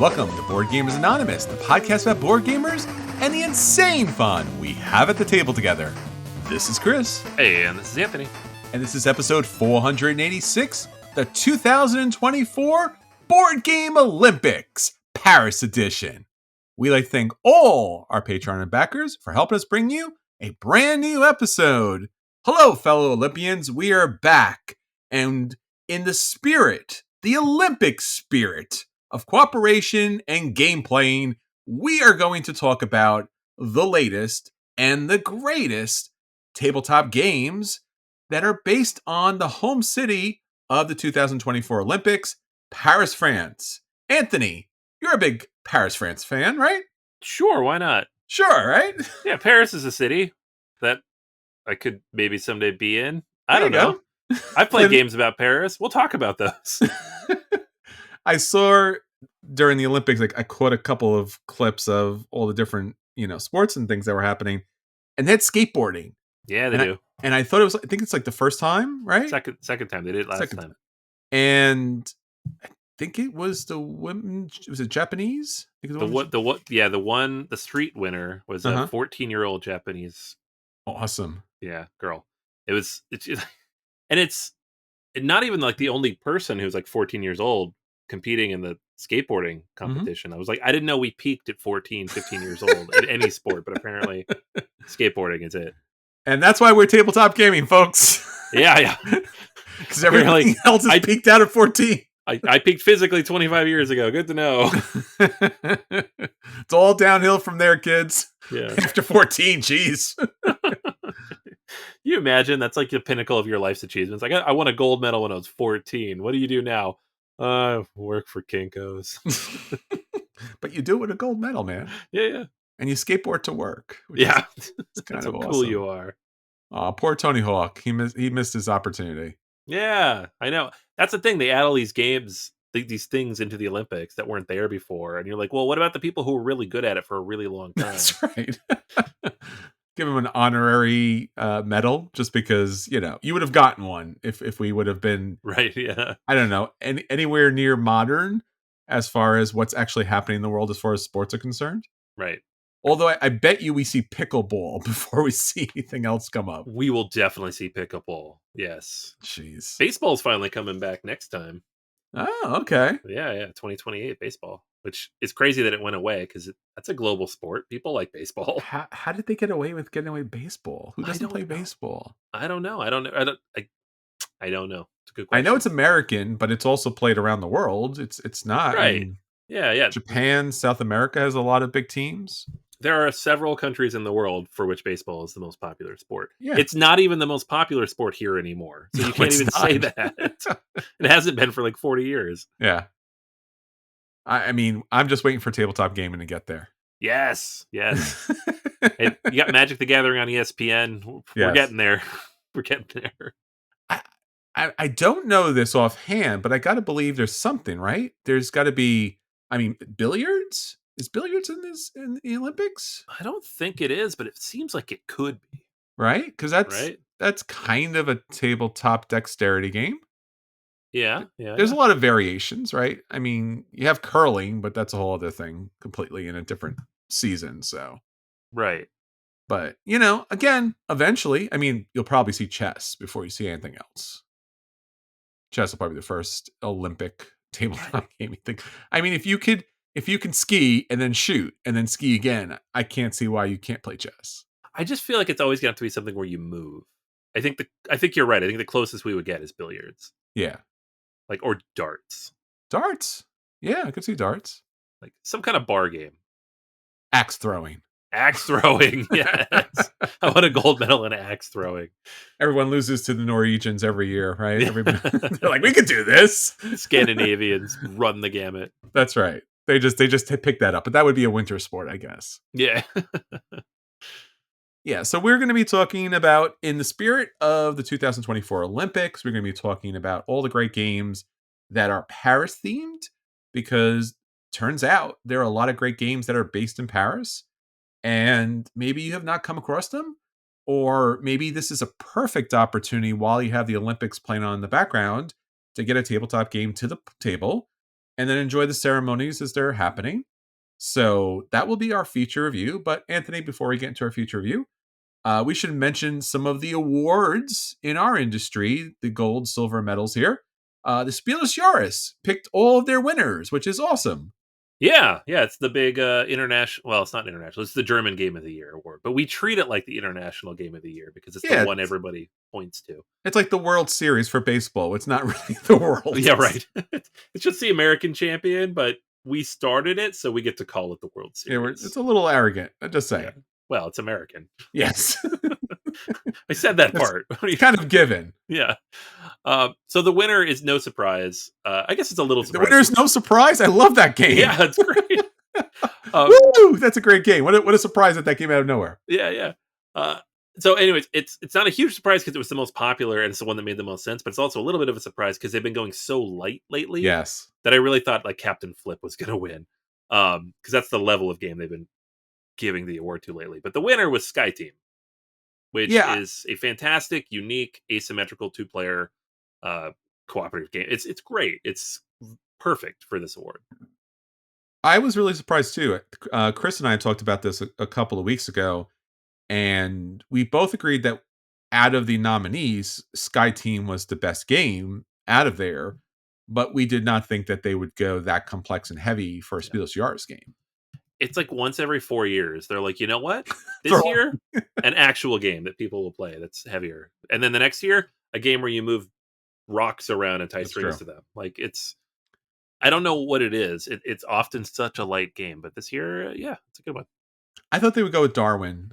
Welcome to Board Gamers Anonymous, the podcast about board gamers and the insane fun we have at the table together. This is Chris. Hey, and this is Anthony. And this is episode 486, the 2024 Board Game Olympics, Paris edition. We'd like to thank all our Patreon and backers for helping us bring you a brand new episode. Hello, fellow Olympians. We are back. And in the spirit, the Olympic spirit of cooperation and game playing, we are going to talk about the latest and the greatest tabletop games that are based on the home city of the 2024 Olympics, Paris, France. Anthony, you're a big Paris, France fan, right? Sure, why not? Sure, right? Yeah, Paris is a city that I could maybe someday be in. I don't know. I've played games about Paris. We'll talk about those. I saw during the Olympics, like I caught a couple of clips of all the different, sports and things that were happening, and they had skateboarding. Yeah, they do. And I thought it was, I think it's like the first time, right? Second time. They did it last time. And I think it was the women. Was it Japanese? The street winner was a 14-year-old Japanese. Awesome. Yeah, girl. It's not even like the only person who's like 14 years old competing in the skateboarding competition. Mm-hmm. I was like, I didn't know we peaked at 14, 15 years old at any sport, but apparently skateboarding is it. And that's why we're tabletop gaming, folks. Yeah. Because everything else is peaked out at 14. I peaked physically 25 years ago. Good to know. It's all downhill from there, kids. Yeah. After 14, geez. You imagine that's like the pinnacle of your life's achievements. Like, I won a gold medal when I was 14. What do you do now? Work for Kinko's. But you do it with a gold medal, man. Yeah. And you skateboard to work. Yeah. It's kind of how awesome. Cool you are. Poor Tony Hawk. He missed his opportunity. Yeah, I know. That's the thing. They add all these games, these things into the Olympics that weren't there before. And you're like, well, what about the people who were really good at it for a really long time? That's right. Give him an honorary medal just because, you would have gotten one if we would have been, right. Yeah. I don't know, anywhere near modern as far as what's actually happening in the world as far as sports are concerned. Right. Although I bet you we see pickleball before we see anything else come up. We will definitely see pickleball. Yes. Jeez. Baseball's finally coming back next time. Oh, okay. Yeah. 2028 baseball, which is crazy that it went away because that's a global sport. People like baseball. How did they get away with getting away with baseball? Who doesn't play baseball? I don't know. I don't know. I don't know. It's a good question. I know it's American, but it's also played around the world. It's not. Right. I mean, yeah. Japan, South America has a lot of big teams. There are several countries in the world for which baseball is the most popular sport. Yeah. It's not even the most popular sport here anymore. So you can't even say that. It hasn't been for like 40 years. Yeah. I mean, I'm just waiting for tabletop gaming to get there. Yes. Hey, you got Magic the Gathering on ESPN. We're getting there. We're getting there. I don't know this offhand, but I got to believe there's something, right? There's got to be, billiards? Is billiards in the Olympics? I don't think it is, but it seems like it could be. Right? Because that's kind of a tabletop dexterity game. Yeah. There's a lot of variations, right? I mean, you have curling, but that's a whole other thing completely in a different season, so. Right. But, again, eventually, you'll probably see chess before you see anything else. Chess will probably be the first Olympic tabletop gaming thing. If you can ski and then shoot and then ski again, I can't see why you can't play chess. I just feel like it's always going to have to be something where you move. I think you're right. I think the closest we would get is billiards. Yeah. Or darts. Darts? Yeah, I could see darts. Like some kind of bar game. Axe throwing. Yes. I want a gold medal in axe throwing. Everyone loses to the Norwegians every year, right? They're like, we could do this. Scandinavians run the gamut. That's right. They just pick that up, but that would be a winter sport, I guess. Yeah. Yeah, so we're going to be talking about, in the spirit of the 2024 Olympics, we're going to be talking about all the great games that are Paris themed, because turns out there are a lot of great games that are based in Paris, and maybe you have not come across them, or maybe this is a perfect opportunity while you have the Olympics playing on in the background to get a tabletop game to the table and then enjoy the ceremonies as they're happening. So that will be our feature review. But Anthony, before we get into our feature review, we should mention some of the awards in our industry, the gold, silver medals here. The Spiel Jahres picked all of their winners, which is awesome. Yeah, it's the big international. Well, it's not international. It's the German Game of the Year award, but we treat it like the international Game of the year because it's the one everybody points to. It's like the World Series for baseball. It's not really the world. Yeah, right. It's just the American champion, but we started it, so we get to call it the World Series. Yeah, it's a little arrogant. I just say. Yeah. Well, it's American. Yes. I said that part. It's kind of given. Yeah. So the winner is no surprise. I guess it's a little surprise. The winner is no surprise? I love that game. Yeah, it's great. Woo! That's a great game. What a surprise that came out of nowhere. Yeah. So anyways, it's not a huge surprise because it was the most popular and it's the one that made the most sense, but it's also a little bit of a surprise because they've been going so light lately. Yes. That I really thought like Captain Flip was going to win. Because that's the level of game they've been giving the award to lately. But the winner was Sky Team, which is a fantastic, unique, asymmetrical 2-player cooperative game. It's great. It's perfect for this award. I was really surprised too. Chris and I talked about this a couple of weeks ago, and we both agreed that out of the nominees, Sky Team was the best game out of there, but we did not think that they would go that complex and heavy for a Spiel Jahres game. It's like once every 4 years, they're like, you know what? This year, an actual game that people will play that's heavier. And then the next year, a game where you move rocks around and tie strings to them. Like I don't know what it is. It's often such a light game, but this year, it's a good one. I thought they would go with Darwin,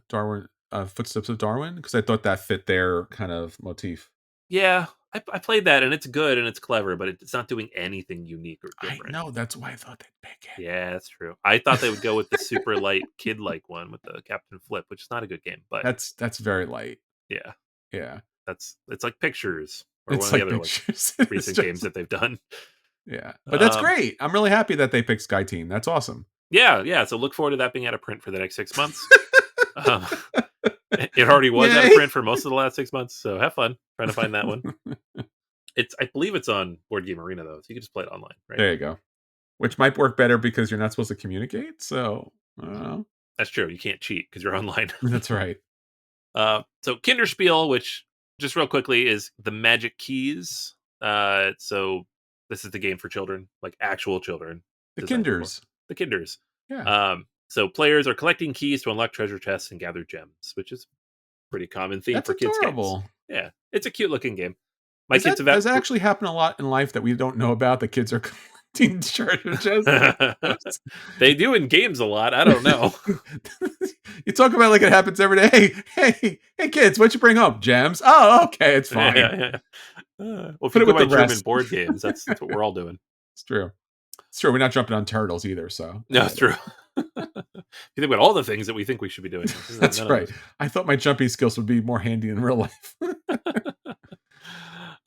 Footsteps of Darwin, because I thought that fit their kind of motif. Yeah, I played that, and it's good, and it's clever, but it's not doing anything unique or different. I know, that's why I thought they'd pick it. Yeah, that's true. I thought they would go with the super light, kid-like one with the Captain Flip, which is not a good game, but... That's very light. Yeah. Yeah. It's like Pictures, or it's one of the like other recent games that they've done. Yeah, but that's great. I'm really happy that they picked Sky Team. That's awesome. Yeah. So look forward to that being out of print for the next 6 months. It already was out of print for most of the last 6 months, so have fun trying to find that one. I believe it's on Board Game Arena though, so you can just play it online. Right? There you go. Which might work better because you're not supposed to communicate. So I don't know. That's true. You can't cheat because you're online. That's right. So Kinderspiel, which just real quickly is the Magic Keys. So this is the game for children, like actual children. The Kinders. The Kinders. Yeah. So players are collecting keys to unlock treasure chests and gather gems, which is a pretty common theme for kids games. Yeah, it's a cute looking game. Does that actually happen a lot in life that we don't know about? The kids are collecting treasure chests. They do in games a lot. I don't know. You talk about like it happens every day. Hey, kids, what'd you bring home? Gems. Oh, okay, it's fine. Yeah. Well, if you go by German board games, that's what we're all doing. It's true. We're not jumping on turtles either. So no, it's true. You think about all the things that we think we should be doing. That's right. I thought my jumping skills would be more handy in real life.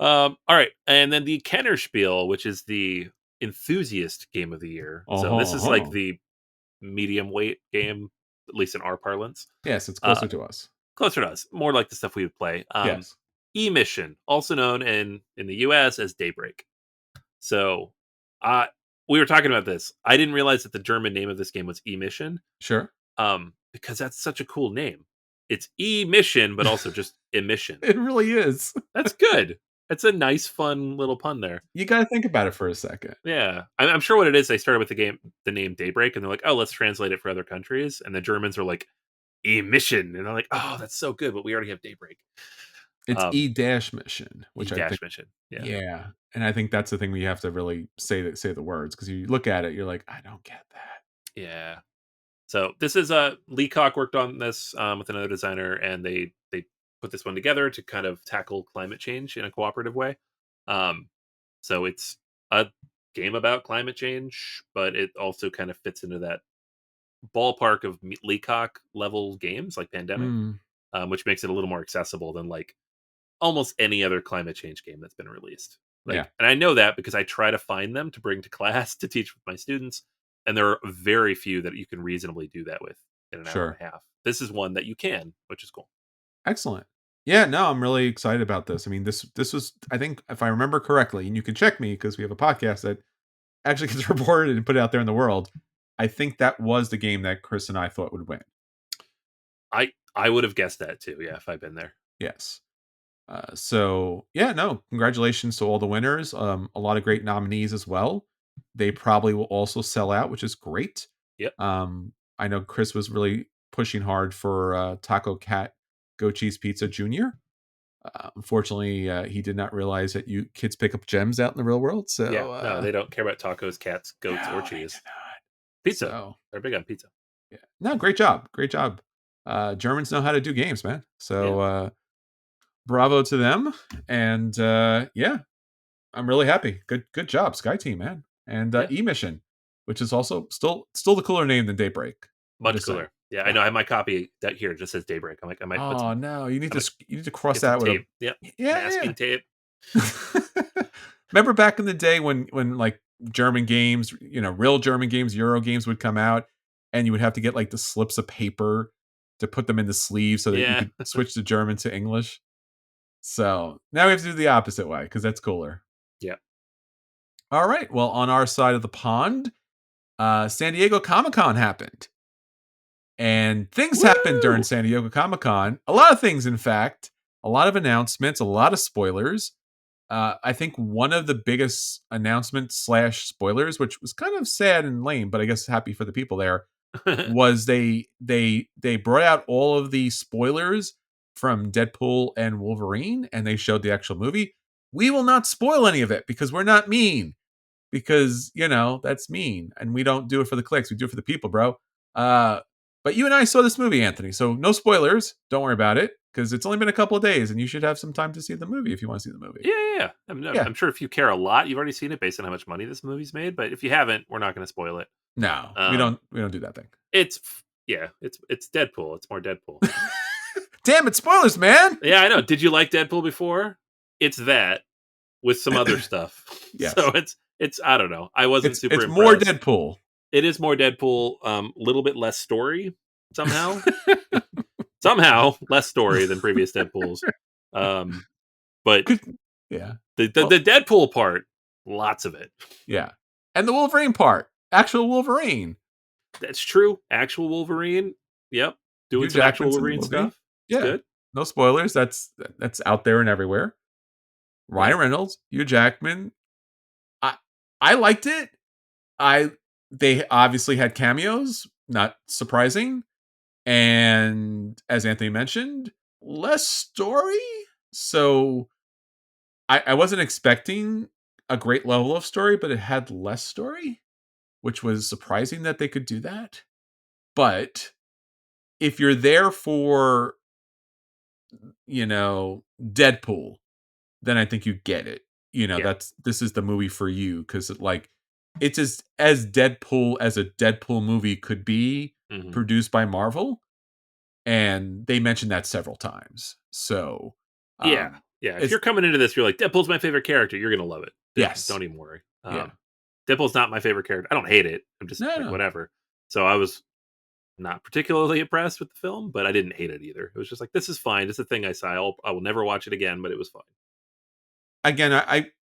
All right, and then the Kennerspiel, which is the enthusiast game of the year. So this is like the medium weight game, at least in our parlance. Yes, it's closer to us. Closer to us. More like the stuff we would play. Yes. E-Mission, also known in the US as Daybreak. So we were talking about this. I didn't realize that the German name of this game was E-Mission. Sure. Because that's such a cool name. It's E-Mission, but also just emission. It really is. That's good. It's a nice, fun little pun there. You got to think about it for a second. Yeah. I'm sure what it is, they started with the name Daybreak, and they're like, oh, let's translate it for other countries. And the Germans are like, E-Mission. And they're like, oh, that's so good, but we already have Daybreak. It's E-Mission, which I think... Mission. Yeah. And I think that's the thing we have to really say the words, because you look at it, you're like, I don't get that. Yeah. So this is Leacock worked on this with another designer, and they put this one together to kind of tackle climate change in a cooperative way. So it's a game about climate change, but it also kind of fits into that ballpark of Leacock level games like Pandemic, which makes it a little more accessible than like almost any other climate change game that's been released. And I know that because I try to find them to bring to class to teach with my students, and there are very few that you can reasonably do that with in an hour and a half. This is one that you can, which is cool. Excellent. Yeah, no, I'm really excited about this. I mean, this was, I think, if I remember correctly, and you can check me because we have a podcast, that actually gets reported and put out there in the world, I think that was the game that Chris and I thought would win. I would have guessed that too. Yeah, if I'd been there. Yes. So yeah, no, congratulations to all the winners. A lot of great nominees as well. They probably will also sell out, which is great. Yep. I know Chris was really pushing hard for Taco Cat Goat Cheese Pizza Junior. Unfortunately, he did not realize that you kids pick up gems out in the real world. So Yeah. No, they don't care about tacos, cats, goats, or no, they cheese. do not. Pizza. So They're big on pizza. yeah, no, great job, great job. Germans know how to do games, man. So Yeah. bravo to them. And yeah, I'm really happy. Good job, Sky Team, man. And Yeah. E Mission, which is also still the cooler name than Daybreak. I'm Much just saying. cooler. Yeah, I Yeah. know. I have my copy that here. It just says Daybreak. I'm like, I might put Oh some. no, I might you need to cross get some that with tape. a Yep. yeah. Masking tape. Remember back in the day when like German games, real German games, Euro games would come out, and you would have to get like the slips of paper to put them in the sleeve so that you Yeah. could switch the German to English. So now we have to do the opposite way because that's cooler. Yeah. All right. Well, on our side of the pond, San Diego Comic-Con happened. And things happened during Woo! San Diego Comic-Con. A lot of things, in fact. A lot of announcements, a lot of spoilers. I think one of the biggest announcements slash spoilers, which was kind of sad and lame, but I guess happy for the people there, was they brought out all of the spoilers from Deadpool and Wolverine, and they showed the actual movie. We will not spoil any of it because we're not mean. Because that's mean, and we don't do it for the clicks. We do it for the people, bro. But you and I saw this movie, Anthony. So no spoilers. Don't worry about it because it's only been a couple of days, and you should have some time to see the movie if you want to see the movie. Yeah. Yeah. I'm sure if you care a lot, you've already seen it based on how much money this movie's made. But if you haven't, we're not going to spoil it. No, we don't do that thing. It's Deadpool. It's more Deadpool. Damn it, spoilers, man. Yeah, I know. Did you like Deadpool before? It's that with some other stuff. Yes. So it's I don't know. I wasn't super It's impressed. more Deadpool. It is more Deadpool. Little bit less story somehow. Somehow less story than previous Deadpools. But yeah, the Deadpool part, lots of it. Yeah, and the Wolverine part, actual Wolverine. That's true. Actual Wolverine. Yep, doing Hugh some actual Jackman's in the Wolverine movie. stuff. It's Yeah, good. no spoilers. That's out there and everywhere. Ryan Reynolds, Hugh Jackman. I liked it. They obviously had cameos, not surprising. And as Anthony mentioned, less story. So I wasn't expecting a great level of story, but it had less story, which was surprising that they could do that. But if you're there for, Deadpool, then I think you get it. Yeah. This is the movie for you because it's as Deadpool as a Deadpool movie could be Mhm. produced by Marvel, and they mentioned that several times. So, Yeah. If it's you're coming into this, you're like Deadpool's my favorite character. You're gonna love it. yes, Don't even worry. yeah, Deadpool's not my favorite character. I don't hate it. I'm just no, like no, whatever. So I was not particularly impressed with the film, but I didn't hate it either. It was just like this is fine. It's a thing I saw. I will never watch it again, but it was fine. again,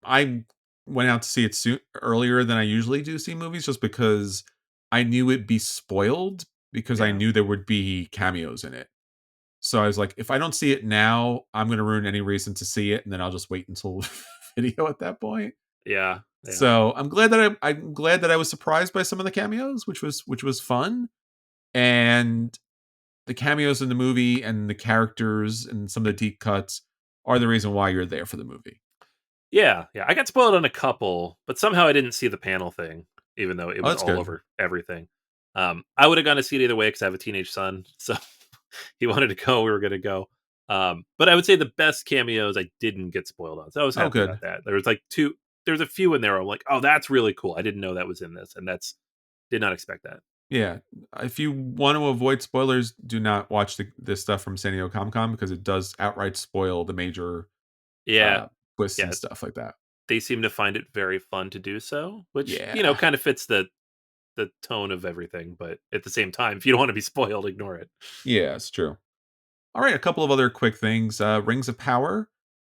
I went out to see it earlier than I usually do see movies, just because I knew it'd be spoiled because I Yeah. knew there would be cameos in it. So I was like, if I don't see it now, I'm going to ruin any reason to see it, and then I'll just wait until video at that point. Yeah. So I'm glad that I'm glad that I was surprised by some of the cameos, which was fun, and the cameos in the movie and the characters and some of the deep cuts are the reason why you're there for the movie. Yeah. I got spoiled on a couple, but somehow I didn't see the panel thing, even though it Oh, was that's all good. over everything. I would have gone to see it either way because I have a teenage son, so he wanted to go. We were going to go. But I would say the best cameos I didn't get spoiled on, so I was happy Good. about that. There was like two. There's a few in there. I'm like, oh, that's really cool. I didn't know that was in this, and did not expect that. Yeah, if you want to avoid spoilers, do not watch this stuff from San Diego Comic Con because it does outright spoil the major Yeah, twists yeah. and stuff like that. They seem to find it very fun to do so, which Yeah. kind of fits the tone of everything. But at the same time, if you don't want to be spoiled, ignore it. Yeah, it's true. All right, a couple of other quick things. Rings of Power.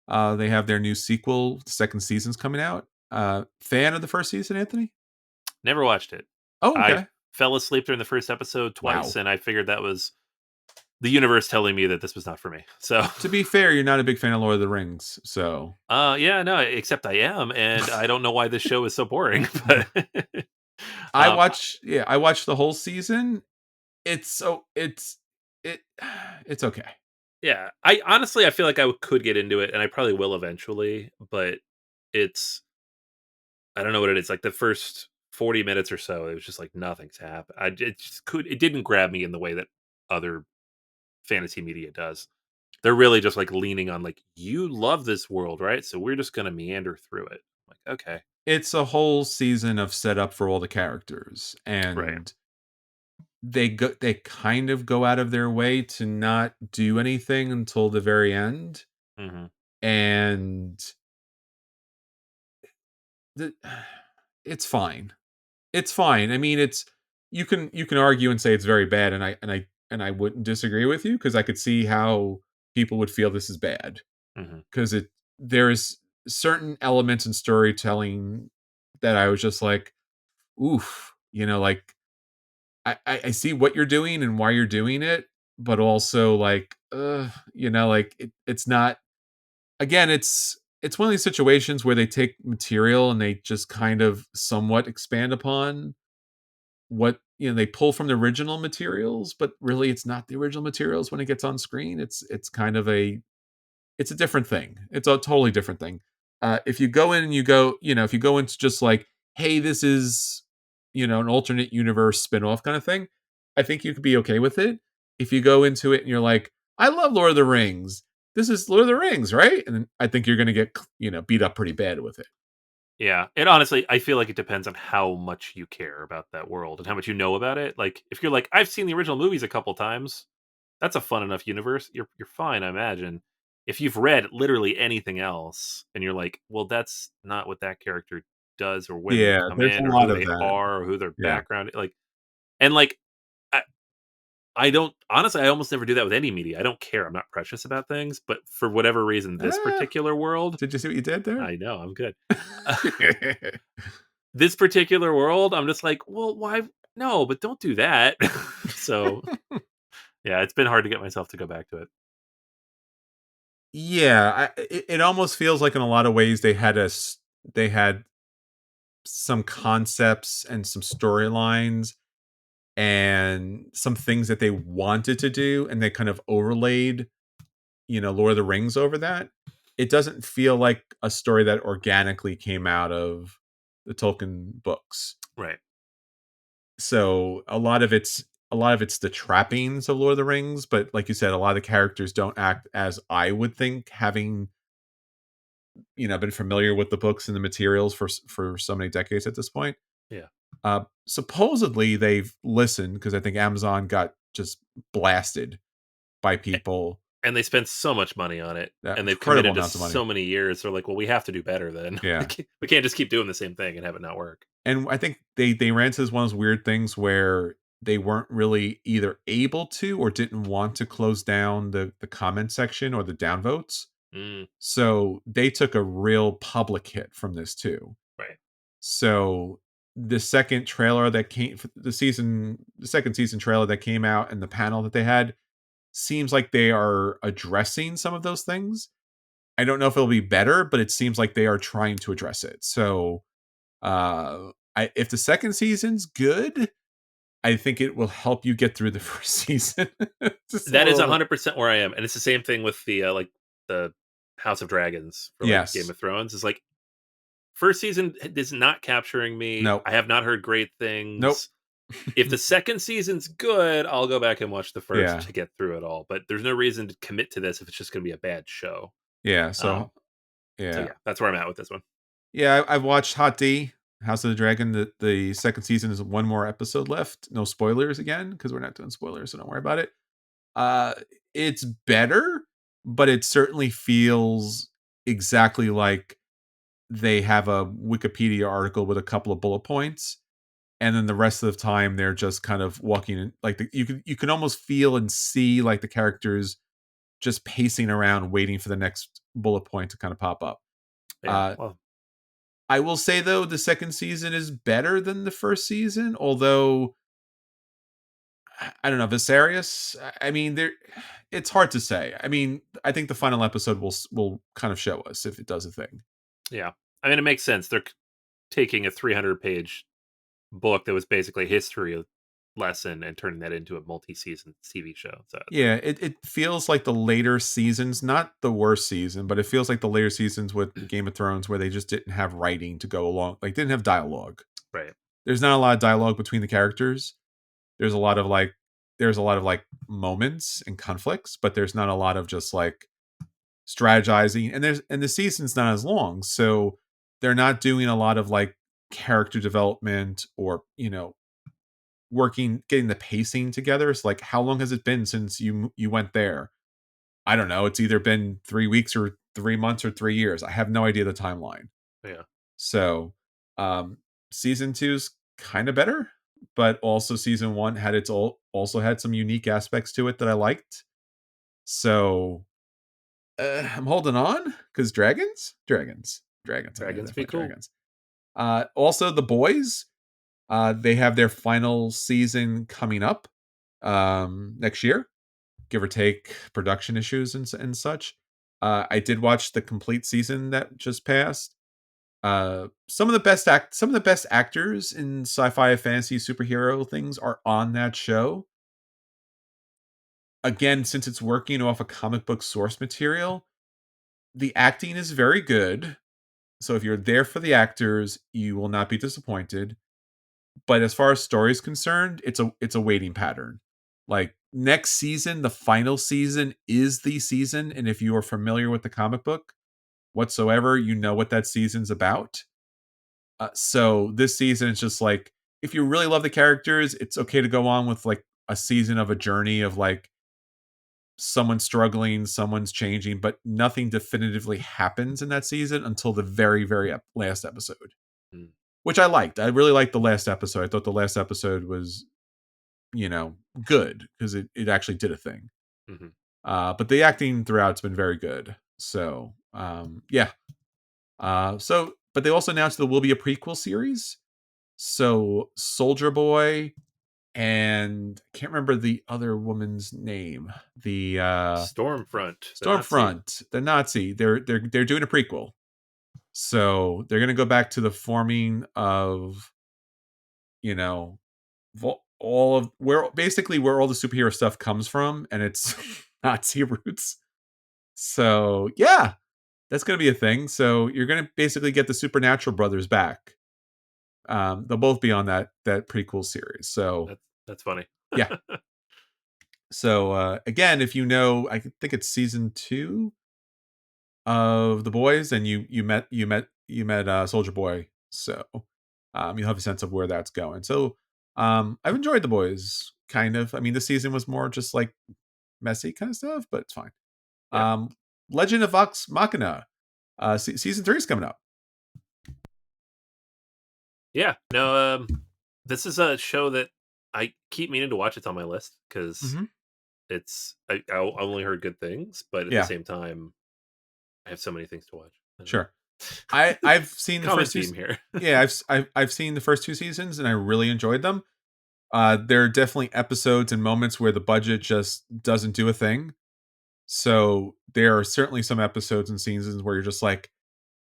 They have their new sequel. The second season's coming out. Fan of the first season, Anthony? Never watched it. Oh, I okay. fell asleep during the first episode twice, Wow. and I figured that was the universe telling me that this was not for me. So, To be fair, you're not a big fan of Lord of the Rings, so yeah, no, except I am, and I don't know why this show is so boring, but um, I watched the whole season. It it's okay. yeah, I honestly I feel like I could get into it, and I probably will eventually, but it's I don't know what it is. Like the first 40 minutes or so, it was just like nothing's happened. It didn't grab me in the way that other fantasy media does. They're really just like leaning on like you love this world, right? So we're just gonna meander through it. Like okay, It's a whole season of setup for all the characters, right, and they kind of go out of their way to not do anything until the very end, hmm and the it's fine. It's fine. I mean, it's you can argue and say it's very bad, and I wouldn't disagree with you because I could see how people would feel this is bad hmm because it there's certain elements in storytelling that I was just like, oof, like I see what you're doing and why you're doing it, but also like, like it's not. Again, it's one of these situations where they take material and they just kind of somewhat expand upon what they pull from the original materials, but really it's not the original materials when it gets on screen. It's kind of it's a different thing. It's a totally different thing. If you go in and if you go into just like, hey, this is, an alternate universe spin-off kind of thing, I think you could be okay with it. If you go into it and you're like, I love Lord of the Rings. This is Lord of the Rings, right? And I think you're going to get, beat up pretty bad with it. yeah. And honestly, I feel like it depends on how much you care about that world and how much you know about it. Like if you're like I've seen the original movies a couple times, that's a fun enough universe. You're fine, I imagine. If you've read literally anything else and you're like, well, that's not what that character does or when they Yeah, come there's a in or lot who of they that. are or who their Yeah. background like and like I, I don't honestly I almost never do that with any media. I don't care. I'm not precious about things, but for whatever reason this Ah, particular world, did you see what you did there? I know, I'm good. This particular world, I'm just like, well, why no, but don't do that. So, yeah, it's been hard to get myself to go back to it. Yeah, it almost feels like in a lot of ways they had some concepts and some storylines and some things that they wanted to do, and they kind of overlaid, Lord of the Rings over that. It doesn't feel like a story that organically came out of the Tolkien books. Right. So a lot of it's the trappings of Lord of the Rings, but like you said, a lot of the characters don't act as I would think, having been familiar with the books and the materials for so many decades at this point. Yeah. Supposedly they've listened because I think Amazon got just blasted by people And they spent so much money on it, that and they've incredible committed to amounts of money. so many years. They're like, "Well, we have to do better then. Yeah, We can't just keep doing the same thing and have it not work." and I think they ran into this one of those weird things where they weren't really either able to or didn't want to close down the comment section or the downvotes. Mm, So they took a real public hit from this too. right. So the second trailer that came the second season trailer that came out and the panel that they had seems like they are addressing some of those things. I don't know if it'll be better, but it seems like they are trying to address it. So, if the second season's good, I think it will help you get through the first season just a That is little bit. 100% where I am, and it's the same thing with the House of Dragons for, like, Game Yes. of Thrones. It's like, first season is not capturing me. Nope. I have not heard great Nope. things. If the second season's good, I'll go back and watch the first Yeah. to get through it all, but there's no reason to commit to this if it's just gonna be a bad show. Yeah. Um, so Yeah. yeah, that's where I'm at with this one. Yeah. I've watched Hot D, House of the Dragon. The second season is one more episode left. No spoilers again because we're not doing spoilers, so don't worry about it. Uh, it's better, but it certainly feels exactly like they have a Wikipedia article with a couple of bullet points, and then the rest of the time they're just kind of walking in, like you can almost feel and see like the characters just pacing around waiting for the next bullet point to kind of pop up. Yeah, Uh, well, I will say though, the second season is better than the first season, although I don't know, Viserys. I mean, there. It's hard to say. I mean, I think the final episode will kind of show us if it does a thing. Yeah, I mean, it makes sense. They're taking a 300-page book that was basically a history lesson and turning that into a multi-season TV show. So Yeah, it feels like the later seasons, not the worst season, but it feels like the later seasons with Game of Thrones where they just didn't have writing to go along, like didn't have dialogue. right, There's not a lot of dialogue between the characters. There's a lot of like moments and conflicts, but there's not a lot of just like strategizing. And the season's not as long, so they're not doing a lot of like character development or getting the pacing together. It's like, how long has it been since you went there? I don't know. It's either been 3 weeks or 3 months or 3 years. I have no idea the timeline. yeah, So, um, season two's kind of better, but also season one had also had some unique aspects to it that I liked. So, I'm holding on because dragons. I mean, dragons be definitely cool. dragons. Also, the boys. They have their final season coming up next year, give or take production issues and such. I did watch the complete season that just passed. Some of the best actors in sci-fi, fantasy, superhero things are on that show. Again, since it's working off a comic book source material, the acting is very good. So if you're there for the actors, you will not be disappointed. But as far as story is concerned, it's a waiting pattern. Like next season, the final season is the season, and if you are familiar with the comic book whatsoever, you know what that season's about. So this season is just like, if you really love the characters, it's okay to go on with like a season of a journey of like someone's struggling, someone's changing, but nothing definitively happens in that season until the very, very last episode, Mm. which I liked. I really liked the last episode. I thought the last episode was, good because it actually did a thing. Mm-hmm. But the acting throughout's been very good. So, yeah. But they also announced there will be a prequel series. So Soldier Boy and I can't remember the other woman's name. The Stormfront, the Nazi. Stormfront, the Nazi. They're doing a prequel. So they're gonna go back to the forming of, you know, all of where all the superhero stuff comes from, and it's Nazi roots. So yeah, that's gonna be a thing. So you're gonna basically get the Supernatural brothers back. They'll both be on that prequel series. So That's funny. yeah. So again, if I think it's season 2 of The Boys, and you met Soldier Boy, so you'll have a sense of where that's going. So I've enjoyed The Boys, kind of. I mean, this season was more just like messy kind of stuff, but it's fine. Yeah, Legend of Vox Machina, season 3 is coming up. yeah. No, this is a show that I keep meaning to watch. It's on my list because Mm-hmm. I only heard good things, but at the Yeah, same time, I have so many things to watch. I don't know. sure. I've seen the Common first two. theme here. Yeah, I've seen the first 2 seasons and I really enjoyed them. There are definitely episodes and moments where the budget just doesn't do a thing. So there are certainly some episodes and seasons where you're just like,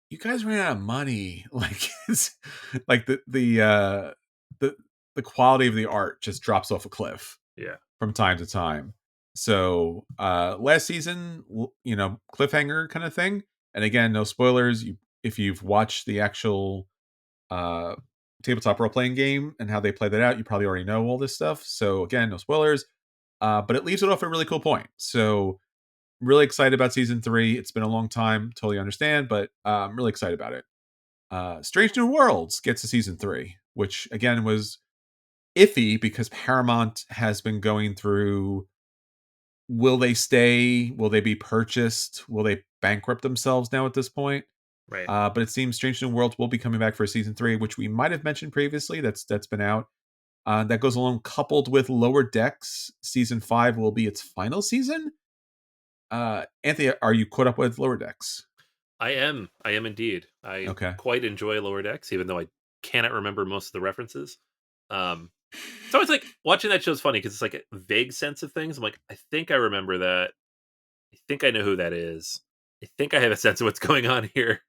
you guys ran out of money. Like it's like the the quality of the art just drops off a cliff Yeah, from time to time. So last season, cliffhanger kind of thing. And again, no spoilers. If you've watched the actual uh tabletop role playing game and how they play that out, you probably already know all this stuff. So again, no spoilers. But it leaves it off a really cool point. So really excited about season 3. It's been a long time, totally understand, but I'm really excited about it. Strange New Worlds gets to season 3, which again was iffy because Paramount has been going through, will they stay? Will they be purchased? Will they bankrupt themselves now at this point? right. But it seems Strange New Worlds will be coming back for season 3, which we might have mentioned previously. That's been out. That goes along coupled with Lower Decks. Season 5 will be its final season. Anthony, are you caught up with Lower Decks? I am indeed. I Okay. quite enjoy Lower Decks, even though I cannot remember most of the references. Um, it's always like watching that show is funny because it's like a vague sense of things. I'm like, I think I remember that. I think I know who that is. I think I have a sense of what's going on here.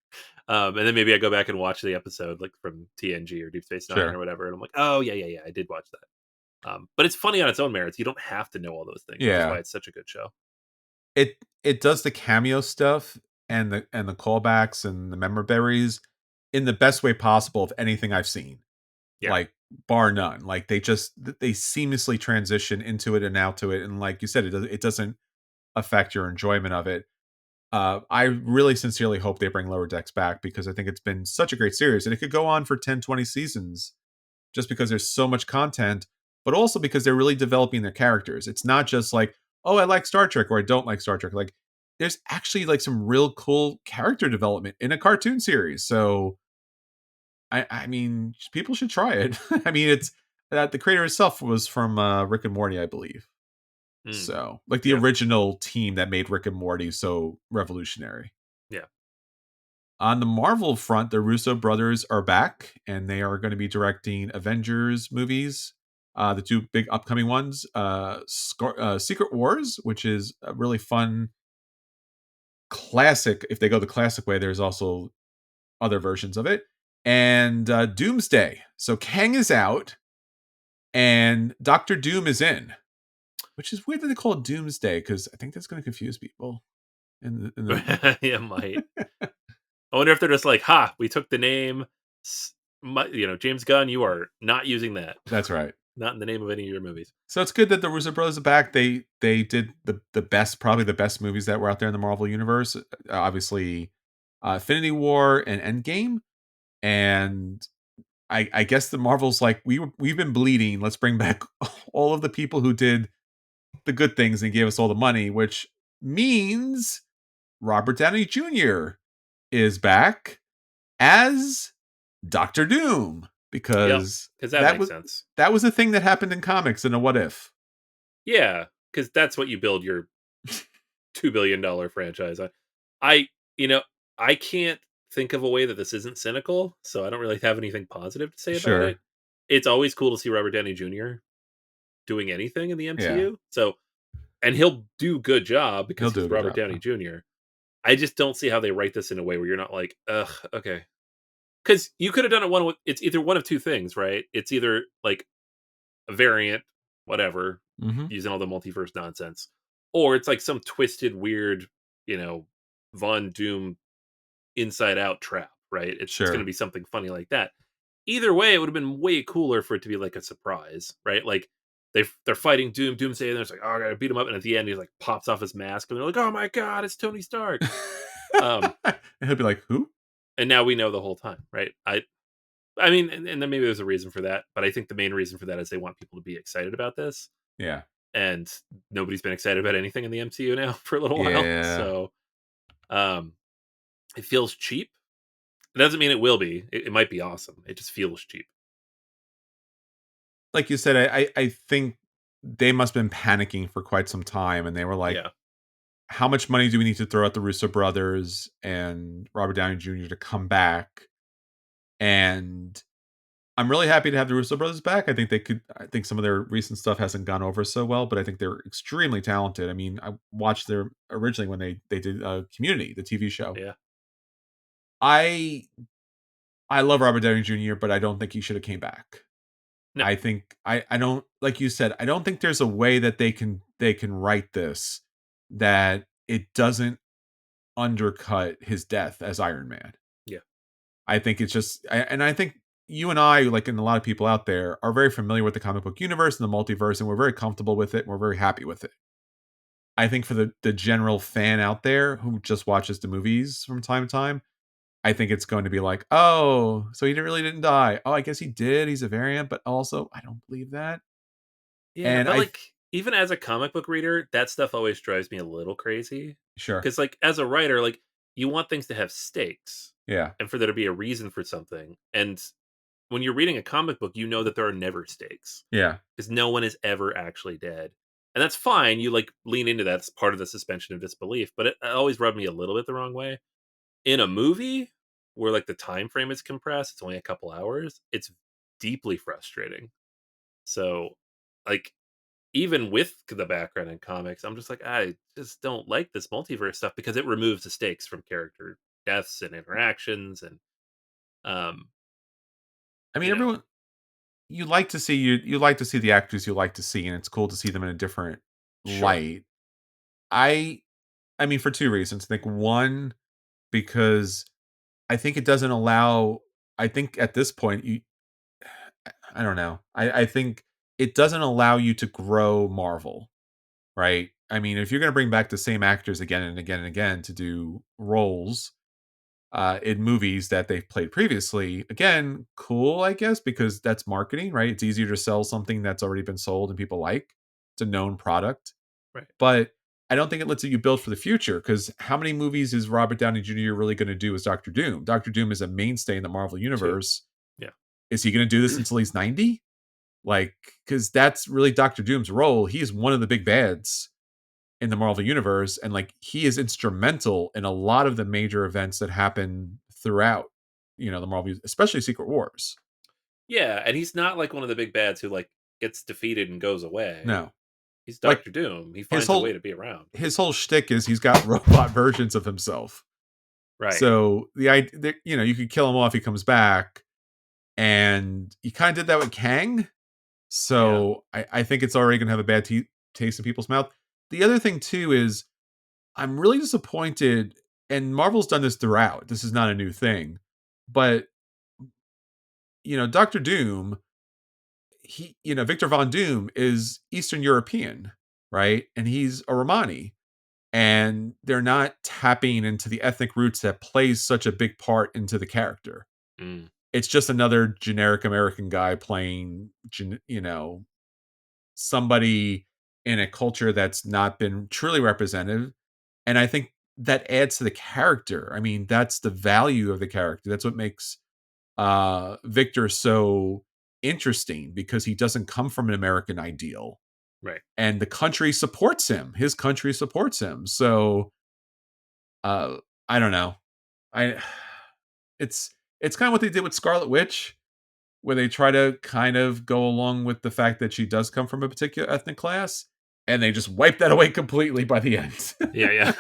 And then maybe I go back and watch the episode like from TNG or Deep Space Nine or Sure. whatever, and I'm like, oh yeah, I did watch that. But it's funny on its own merits. You don't have to know all those things, which is why Yeah. it's such a good show. It does the cameo stuff and the callbacks and the memorabilities in the best way possible of anything I've seen. Yeah. Like, bar none. Like, they seamlessly transition into it and out to it, and like you said, it doesn't affect your enjoyment of it. I really sincerely hope they bring Lower Decks back because I think it's been such a great series, and it could go on for 10, 20 seasons just because there's so much content, but also because they're really developing their characters. It's not just like, oh, I like Star Trek or I don't like Star Trek. Like, there's actually like some real cool character development in a cartoon series. So I mean, people should try it. I mean, it's the creator itself was from Rick and Morty, I believe. Mm, So, like the yeah. original team that made Rick and Morty so revolutionary. Yeah. On the Marvel front, the Russo brothers are back, and they are going to be directing Avengers movies. The two big upcoming ones, Secret Wars, which is a really fun classic. If they go the classic way, there's also other versions of it, and Doomsday. So Kang is out, and Doctor Doom is in, which is weird that they call it Doomsday because I think that's going to confuse people. Yeah, might. I wonder if they're just like, "Ha, we took the name, James Gunn, you are not using that. That's right. Not in the name of any of your movies." So it's good that the Russo brothers are back. They did the best, probably the best movies that were out there in the Marvel universe. Obviously, Infinity War and Endgame, and I guess the Marvel's like we've been bleeding. Let's bring back all of the people who did the good things and gave us all the money, which means Robert Downey Jr. is back as Doctor Doom Yep, because because that makes sense. that was a thing that happened in comics in a What If. Yeah, because that's what you build your $2 billion franchise on. I, you know, I can't think of a way that this isn't cynical, so I don't really have anything positive to say about it. Sure. It's always cool to see Robert Downey Jr. doing anything in the Yeah. MCU. So, and he'll do a good job He'll because do a he's good Robert job. Downey Jr. I just don't see how they write this in a way where you're not like, ugh, okay. Because you could have done it it's either one of two things, right? It's either like a variant, whatever, Mhm. using all the multiverse nonsense, or it's like some twisted, weird, you know, Von Doom inside out trap, right? It's going to Sure. be something funny like that. Either way, it would have been way cooler for it to be like a surprise, right? Like they're fighting Doomsday, and it's like, oh, I gotta beat him up, and at the end, he like pops off his mask, and they're like, oh my god, it's Tony Stark. Um, And he'll be like, "Who?" and now we know the whole time, right? I mean, and then maybe there's a reason for that, but I think the main reason for that is they want people to be excited about this, Yeah. and nobody's been excited about anything in the MCU now for a little while, Yeah. so um, it feels cheap. It doesn't mean it will be. It might be awesome. It just feels cheap. Like you said, I think they must have been panicking for quite some time, and they were like, Yeah, "How much money do we need to throw at the Russo brothers and Robert Downey Jr. to come back?" And I'm really happy to have the Russo brothers back. I think they could. I think some of their recent stuff hasn't gone over so well, but I think they're extremely talented. I mean, I watched their originally when they did Community, the TV show. yeah. I I love Robert Downey Jr., but I don't think he should have came back. No, I think I don't like you said, I don't think there's a way that they can write this that it doesn't undercut his death as Iron Man. yeah, I think it's just and I think you and I, like, and a lot of people out there, are very familiar with the comic book universe and the multiverse, and we're very comfortable with it, and we're very happy with it. I think for the general fan out there who just watches the movies from time to time, I think it's going to be like, "Oh, so he really didn't die. Oh, I guess he did. He's a variant, but also I don't believe that." yeah. And But I like, even as a comic book reader, that stuff always drives me a little crazy. sure. Because like, as a writer, like you want things to have stakes Yeah. and for there to be a reason for something. And when you're reading a comic book, you know that there are never stakes Yeah. because no one is ever actually dead. And that's fine. You like lean into that. It's part of the suspension of disbelief. But it always rubbed me a little bit the wrong way. in a movie where like the time frame is compressed, it's only a couple hours, it's deeply frustrating. So like even with the background in comics, I'm just like, I just don't like this multiverse stuff because it removes the stakes from character deaths and interactions and um I mean, you know, everyone you like to see the actors you like to see, and it's cool to see them in a different sure. light. I I mean, for two reasons. I think one, because I think it doesn't allow. I think at this point, I don't know. I think it doesn't allow you to grow Marvel, right? I mean, if you're going to bring back the same actors again and again and again to do roles in movies that they've played previously, again, cool, I guess, because that's marketing, right? It's easier to sell something that's already been sold and people like. It's a known product, Right. but I don't think it lets you build for the future because how many movies is Robert Downey Jr. really going to do as Doctor Doom? Doctor Doom is a mainstay in the Marvel Two. universe. Yeah. Is he going to do this until he's 90? Like, because that's really Doctor Doom's role. He's one of the big bads in the Marvel universe, and like he is instrumental in a lot of the major events that happen throughout, the Marvel, especially Secret Wars. Yeah, and he's not like one of the big bads who like gets defeated and goes away. No, He's like Doctor Doom. He his finds a way whole to be around. his whole shtick is he's got robot versions of himself. Right. So the idea, you could kill him off, he comes back, and you kind of did that with Kang. Yeah. So I think it's already going to have a bad taste in people's mouth. The other thing too is I'm really disappointed, and Marvel's done this throughout. This is not a new thing, but Doctor Doom, Victor Von Doom is Eastern European, right? And he's a Romani, and they're not tapping into the ethnic roots that plays such a big part into the character. Mm, It's just another generic American guy playing, somebody in a culture that's not been truly represented. And I think that adds to the character. I mean, that's the value of the character. That's what makes Victor so interesting because he doesn't come from an American ideal. right. And the country supports him. His country supports him. So uh I don't know. I it's kind of what they did with Scarlet Witch, where they try to kind of go along with the fact that she does come from a particular ethnic class, and they just wipe that away completely by the end. Yeah, yeah.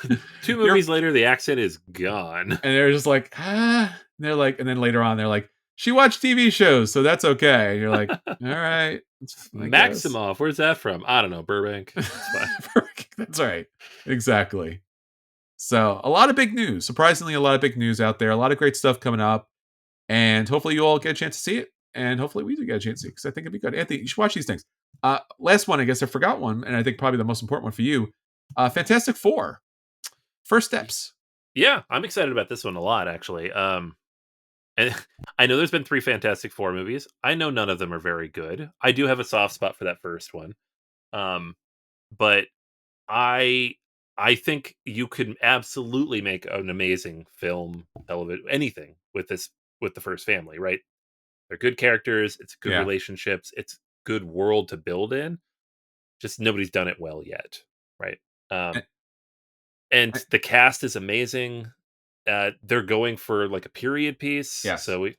Two You're movies later, the accent is gone. and they're just like, and they're like, and then later on they're like, she watched TV shows, so that's okay. And you're like, all right, I guess. Maximoff, where's that from? I don't know, Burbank. It's fine. That's right. Exactly. So a lot of big news. Surprisingly, a lot of big news out there. A lot of great stuff coming up. And hopefully you all get a chance to see it. And hopefully we do get a chance to see it because I think it'd be good. Anthony, you should watch these things. Last one, I guess I forgot one, and I think probably the most important one for you. Fantastic Four. First steps. Yeah, I'm excited about this one a lot, actually. And I know there's been 3 Fantastic Four movies. I know none of them are very good. I do have a soft spot for that first one. Um, but I I think you could absolutely make an amazing film, television, anything with the first family, right? They're good characters, it's good Yeah. relationships, it's good world to build in. Just nobody's done it well yet, right? Eh, Um, and the cast is amazing. They're going for like a period piece, yes. so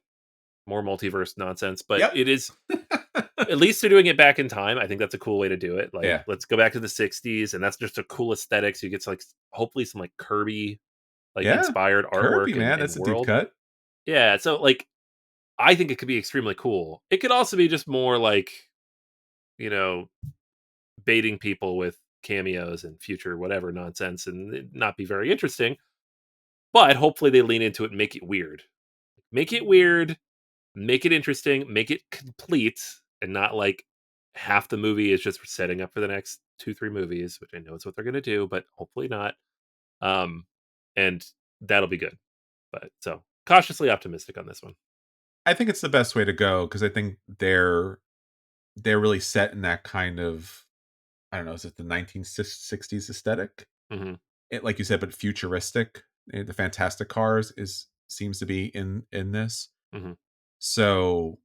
more multiverse nonsense, but Yep. it is at least they're doing it back in time. I think that's a cool way to do it. Like, Yeah. let's go back to the 60s, and that's just a cool aesthetic. So you get to like hopefully some like Kirby like Yeah. inspired Kirby, artwork man. and That's a deep world. cut. Yeah, so like I think it could be extremely cool. It could also be just more like, you know, baiting people with cameos and future whatever nonsense and it not be very interesting. But hopefully they lean into it and make it weird. Make it weird, make it interesting, make it complete, and not like half the movie is just setting up for the next 2, 3 movies, which I know is what they're gonna do, but hopefully not. Um, and that'll be good. But so cautiously optimistic on this one. I think it's the best way to go because I think they're really set in that kind of, I don't know, is it the 1960s aesthetic? Hmm. Like you said, but futuristic. The Fantastic Cars is seems to be in this. Hmm. So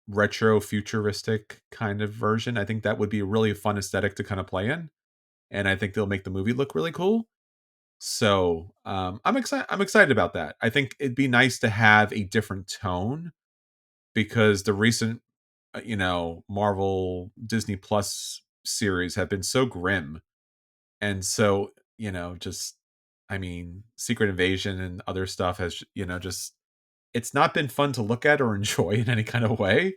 retro futuristic kind of version. I think that would be a really fun aesthetic to kind of play in. And I think they'll make the movie look really cool. So I'm excited. I'm excited about that. I think it'd be nice to have a different tone because the recent, Marvel Disney Plus series have been so grim and so just I mean, Secret Invasion and other stuff has just it's not been fun to look at or enjoy in any kind of way.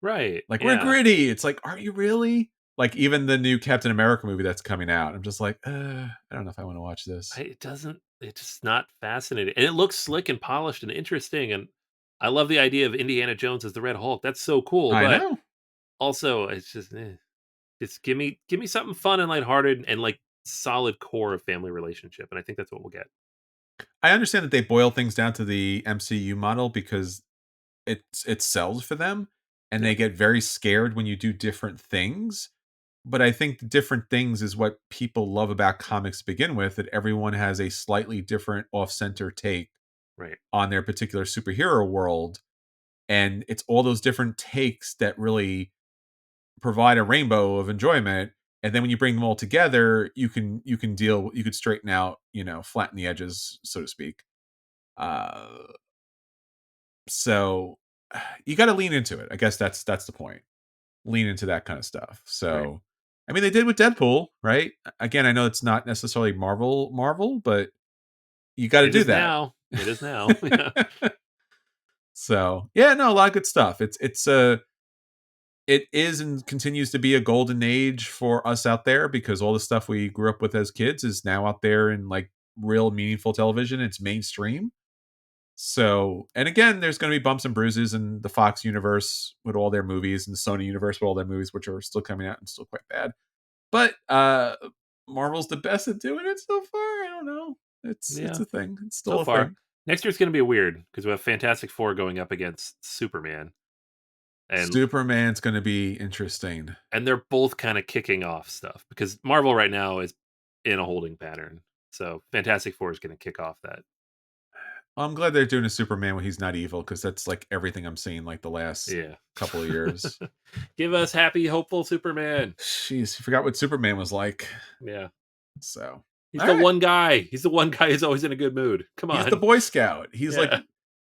Right. Like we're Yeah. gritty. It's like, are you really? Like even the new Captain America movie that's coming out, I'm just like, I don't know if I want to watch this. It doesn't. It's just not fascinating, and it looks slick and polished and interesting. And I love the idea of Indiana Jones as the Red Hulk. That's so cool. I But know. also, it's just, just give me something fun and lighthearted and like solid core of family relationship. And I think that's what we'll get. I understand that they boil things down to the MCU model because it sells for them, and Yeah. they get very scared when you do different things. But I think the different things is what people love about comics to begin with. That everyone has a slightly different off-center take Right. on their particular superhero world, and it's all those different takes that really provide a rainbow of enjoyment. And then when you bring them all together, you could straighten out, flatten the edges, so to speak. uh so you got to lean into it. I guess that's the point. Lean into that kind of stuff. Right. So I mean, they did with Deadpool, right? Again, I know it's not necessarily Marvel, but you got to It do is that. now. It is now. Yeah. So yeah, no, a lot of good stuff. It is and continues to be a golden age for us out there because all the stuff we grew up with as kids is now out there in like real meaningful television. It's mainstream. So, and again, there's going to be bumps and bruises in the Fox universe with all their movies and the Sony universe with all their movies, which are still coming out and still quite bad. But Marvel's the best at doing it so far. I don't know. It's Yeah. a thing. It's So still a far, thing. next year's going to be weird because we have Fantastic Four going up against Superman, and Superman's going to be interesting. they're both kind of kicking off stuff because Marvel right now is in a holding pattern. So Fantastic Four is going to kick off that. I'm glad they're doing a Superman when he's not evil because that's like everything I'm seeing like the last Yeah. couple of years. Give us happy, hopeful Superman. Jeez, you forgot what Superman was like. Yeah. So, He's all the right. one guy. He's the one guy who's always in a good mood. Come He's the on. Boy Scout. He's like Yeah.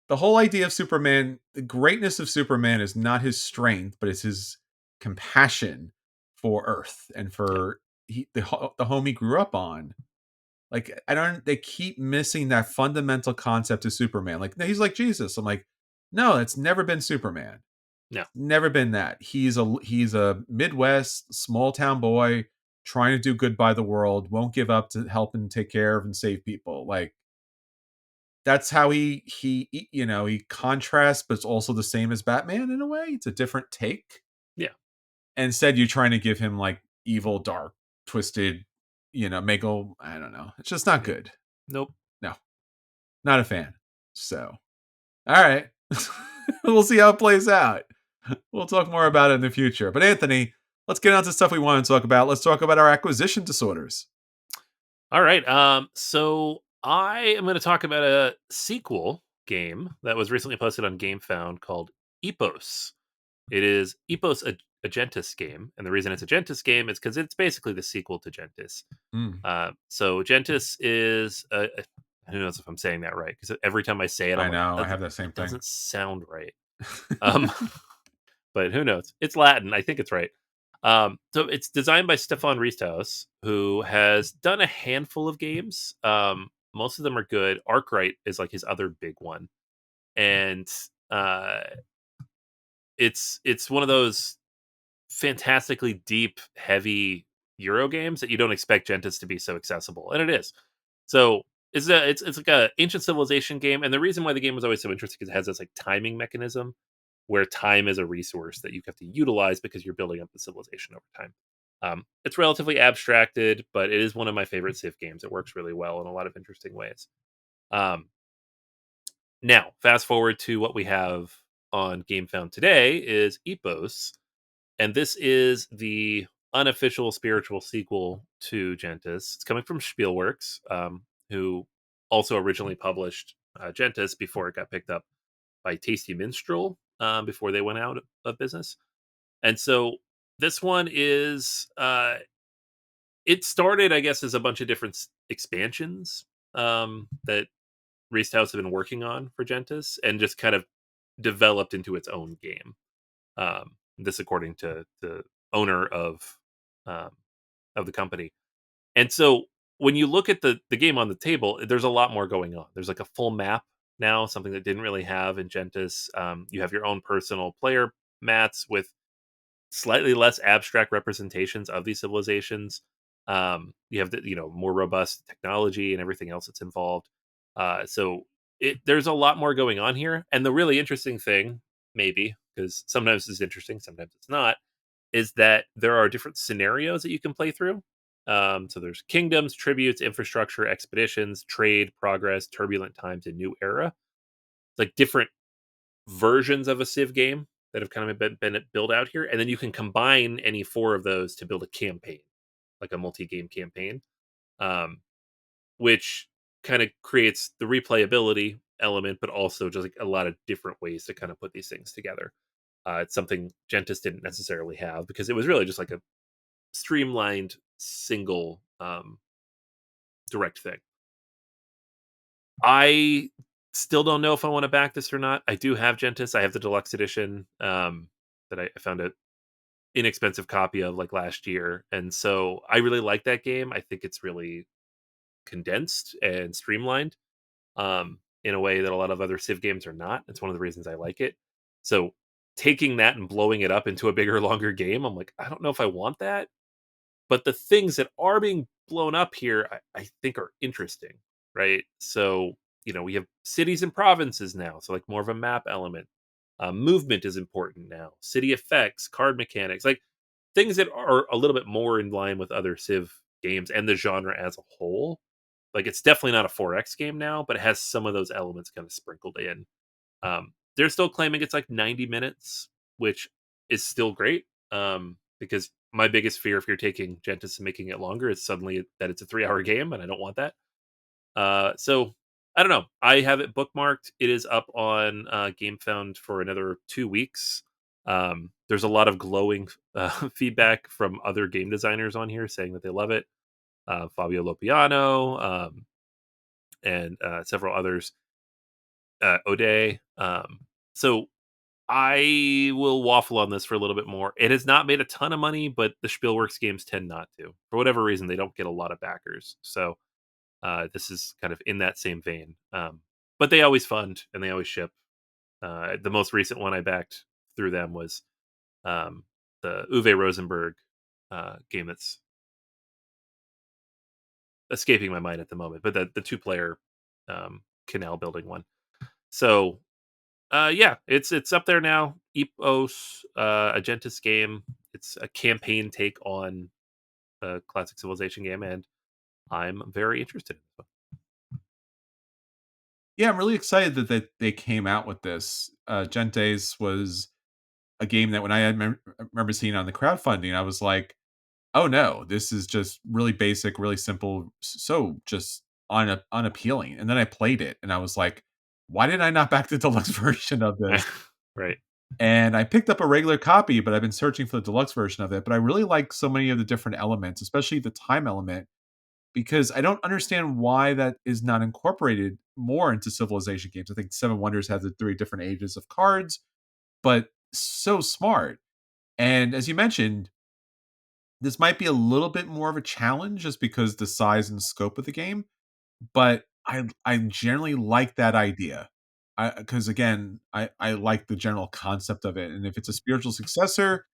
the whole idea of Superman. The greatness of Superman is not his strength, but it's his compassion for Earth and Yeah. for the home he grew up on. Like I don't. They keep missing that fundamental concept of Superman. Like he's like Jesus. I'm like, no, it's never been Superman. No. Never been that. He's a Midwest small town boy trying to do good by the world, won't give up to help and take care of and save people. Like that's how he contrasts, but it's also the same as Batman in a way. It's a different take. Yeah. And instead, you're trying to give him like evil, dark, twisted, make I don't know. It's just not Yeah. good. Nope. No, not a fan. So, all right, we'll see how it plays out. We'll talk more about it in the future. But Anthony, let's get on to stuff we want to talk about. Let's talk about our acquisition disorders. All right. So I am going to talk about a sequel game that was recently posted on GameFound called Epos. It is Epos a Gentis game, and the reason it's a Gentis game is because it's basically the sequel to Gentis. Mm, So Gentis is who knows if I'm saying that right? Because every time I say it, I'm I like, know. I have that same it thing. doesn't sound right. Um, but who knows? It's Latin. I think it's right. So it's designed by Stefan Riesthaus, who has done a handful of games. Most of them are good. Arkwright is like his other big one, and uh, it's one of those fantastically deep, heavy Euro games that you don't expect Gentis to be so accessible, and it is. So it's like a ancient civilization game, and the reason why the game was always so interesting is it has this like timing mechanism where time is a resource that you have to utilize because you're building up the civilization over time. It's relatively abstracted, but it is one of my favorite Civ games. It works really well in a lot of interesting ways. Um, Now, fast forward to what we have on GameFound today is Epos, and this is the unofficial spiritual sequel to Gentis. It's coming from Spielworks, who also originally published Gentis before it got picked up by Tasty Minstrel before they went out of business. And so this one is it started, I guess, as a bunch of different expansions that Reist House have been working on for Gentis, and just kind of developed into its own game. This, according to the owner um, of the company. And so when you look at the game on the table, there's a lot more going on. There's like a full map now, something that didn't really have in Gentis. You have your own personal player mats with slightly less abstract representations of these civilizations. You have the more robust technology and everything else that's involved. So there's a lot more going on here. And the really interesting thing, maybe because sometimes it's interesting, sometimes it's not, is that there are different scenarios that you can play through. So there's kingdoms, tributes, infrastructure, expeditions, trade, progress, turbulent times, and new era. It's like different versions of a Civ game that have kind of been built out here, and then you can combine any four of those to build a campaign, like a multi-game campaign, um, which kind of creates the replayability element, but also just like a lot of different ways to kind of put these things together. It's something Gentis didn't necessarily have because it was really just like a streamlined single direct thing. I still don't know if I want to back this or not. I do have Gentis. I have the deluxe edition that I found an inexpensive copy of like last year, and so I really like that game. I think it's really condensed and streamlined in a way that a lot of other Civ games are not. It's one of the reasons I like it. So taking that and blowing it up into a bigger, longer game, I'm like, I don't know if I want that. But the things that are being blown up here, I think are interesting, right? So, we have cities and provinces now, so like more of a map element. Movement is important now. City effects, card mechanics, like things that are a little bit more in line with other Civ games and the genre as a whole. Like it's definitely not a 4X game now, but it has some of those elements kind of sprinkled in. They're still claiming it's like 90 minutes, which is still great. Because my biggest fear if you're taking Gentis and making it longer is suddenly that it's a 3-hour game, and I don't want that. So I don't know. I have it bookmarked. It is up on GameFound for another 2 weeks. There's a lot of glowing feedback from other game designers on here saying that they love it. Fabio Lopiano and several others. O'Day. So I will waffle on this for a little bit more. It has not made a ton of money, but the Spielworks games tend not to. For whatever reason, they don't get a lot of backers. So this is kind of in that same vein. But they always fund and they always ship. The most recent one I backed through them was the Uwe Rosenberg game that's escaping my mind at the moment, but the two-player canal building one. So yeah, it's up there now. Epos, a Gentis game. It's a campaign take on a classic Civilization game, and I'm very interested. Yeah, I'm really excited that they came out with this. Gentes was a game that when I remember seeing it on the crowdfunding, I was like, "Oh no, this is just really basic, really simple, so just unappealing." And then I played it, and I was like, "Why did I not back the deluxe version of this?" Right. And I picked up a regular copy, but I've been searching for the deluxe version of it. But I really like so many of the different elements, especially the time element, because I don't understand why that is not incorporated more into Civilization games. I think Seven Wonders has the three different ages of cards, but so smart. And as you mentioned, this might be a little bit more of a challenge just because the size and scope of the game, but I generally like that idea. Because again, I like the general concept of it, and if it's a spiritual successor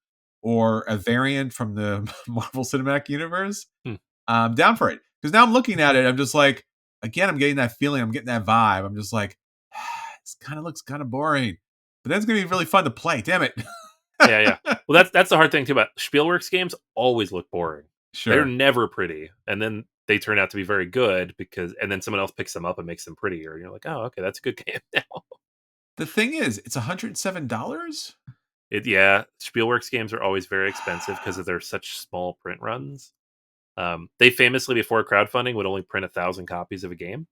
or a variant from the Marvel Cinematic Universe, Hmm. I'm down for it. Because now I'm looking at it, I'm just like, again, I'm getting that feeling, I'm getting that vibe. I'm just like, this kind of looks kind of boring, but that's gonna be really fun to play. Damn it! Yeah, yeah. Well, that's the hard thing too about Spielworks games. Always look boring. They're Sure. never pretty, and then they turn out to be very good and then someone else picks them up and makes them prettier. And you're like, oh, okay, that's a good game now. The thing is, it's $107. Yeah, Spielworks games are always very expensive because of their such small print runs. They famously, before crowdfunding, would only print 1,000 copies of a game,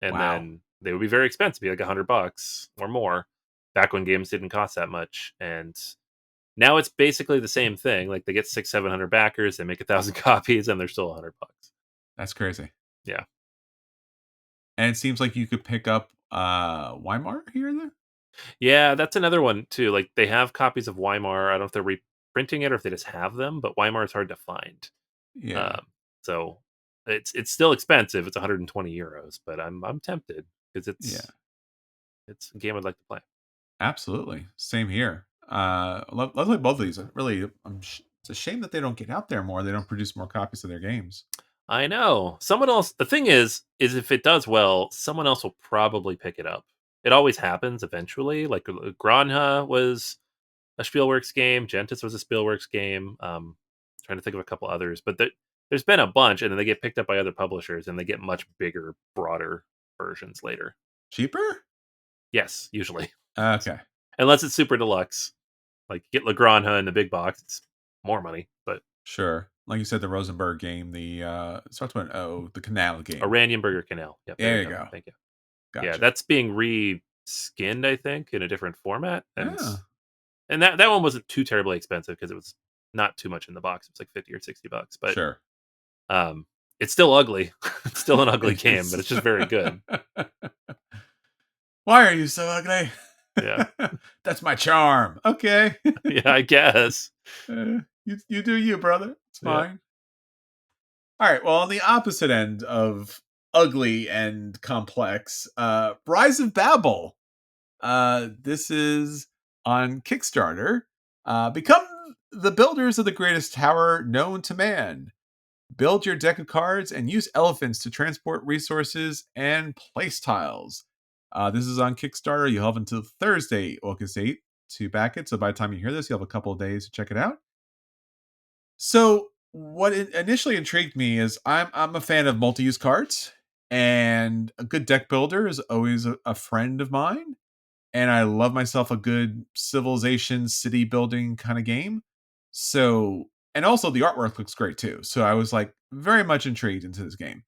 and Wow. then they would be very expensive, be like $100 or more, back when games didn't cost that much. And Now it's basically the same thing. Like they get 600-700 backers, they make 1,000 copies, and they're still $100. That's crazy. Yeah. And it seems like you could pick up Weimar here and there. Yeah, that's another one too. Like they have copies of Weimar. I don't know if they're reprinting it or if they just have them, but Weimar is hard to find. Yeah. So it's still expensive. It's 120 euros, but I'm tempted because Yeah. it's a game I'd like to play. Absolutely. Same here. Love play both of these. Really, it's a shame that they don't get out there more. They don't produce more copies of their games. I know. Someone else. The thing is if it does well, someone else will probably pick it up. It always happens eventually. Like Granha was a Spielworks game. Gentis was a Spielworks game. Trying to think of a couple others, but there's been a bunch, and then they get picked up by other publishers, and they get much bigger, broader versions later. Cheaper? Yes, usually. Okay. Unless it's super deluxe. Like get La Granja in the big box, it's more money, but Sure. Like you said, the Rosenberg game, the starts with an O, the Canal game. Oranienburger Canal. Yep, there you go. Thank you. Gotcha. Yeah, that's being re-skinned, I think, in a different format. Yeah. And that one wasn't too terribly expensive because it was not too much in the box. It was like $50 or $60. But Sure. It's still ugly. It's still an ugly game, but it's just very good. Why are you so ugly? Yeah. That's my charm. Okay. Yeah, I guess. You do you, brother. It's fine. All right. Well, on the opposite end of ugly and complex, Rise of Babel. This is on Kickstarter. Become the builders of the greatest tower known to man. Build your deck of cards and use elephants to transport resources and place tiles. This is on Kickstarter. You have until Thursday, August 8th to back it. So by the time you hear this, you'll have a couple of days to check it out. So what initially intrigued me is I'm a fan of multi-use cards, and a good deck builder is always a friend of mine. And I love myself a good civilization, city building kind of game. So, and also the artwork looks great too. So I was like very much intrigued into this game.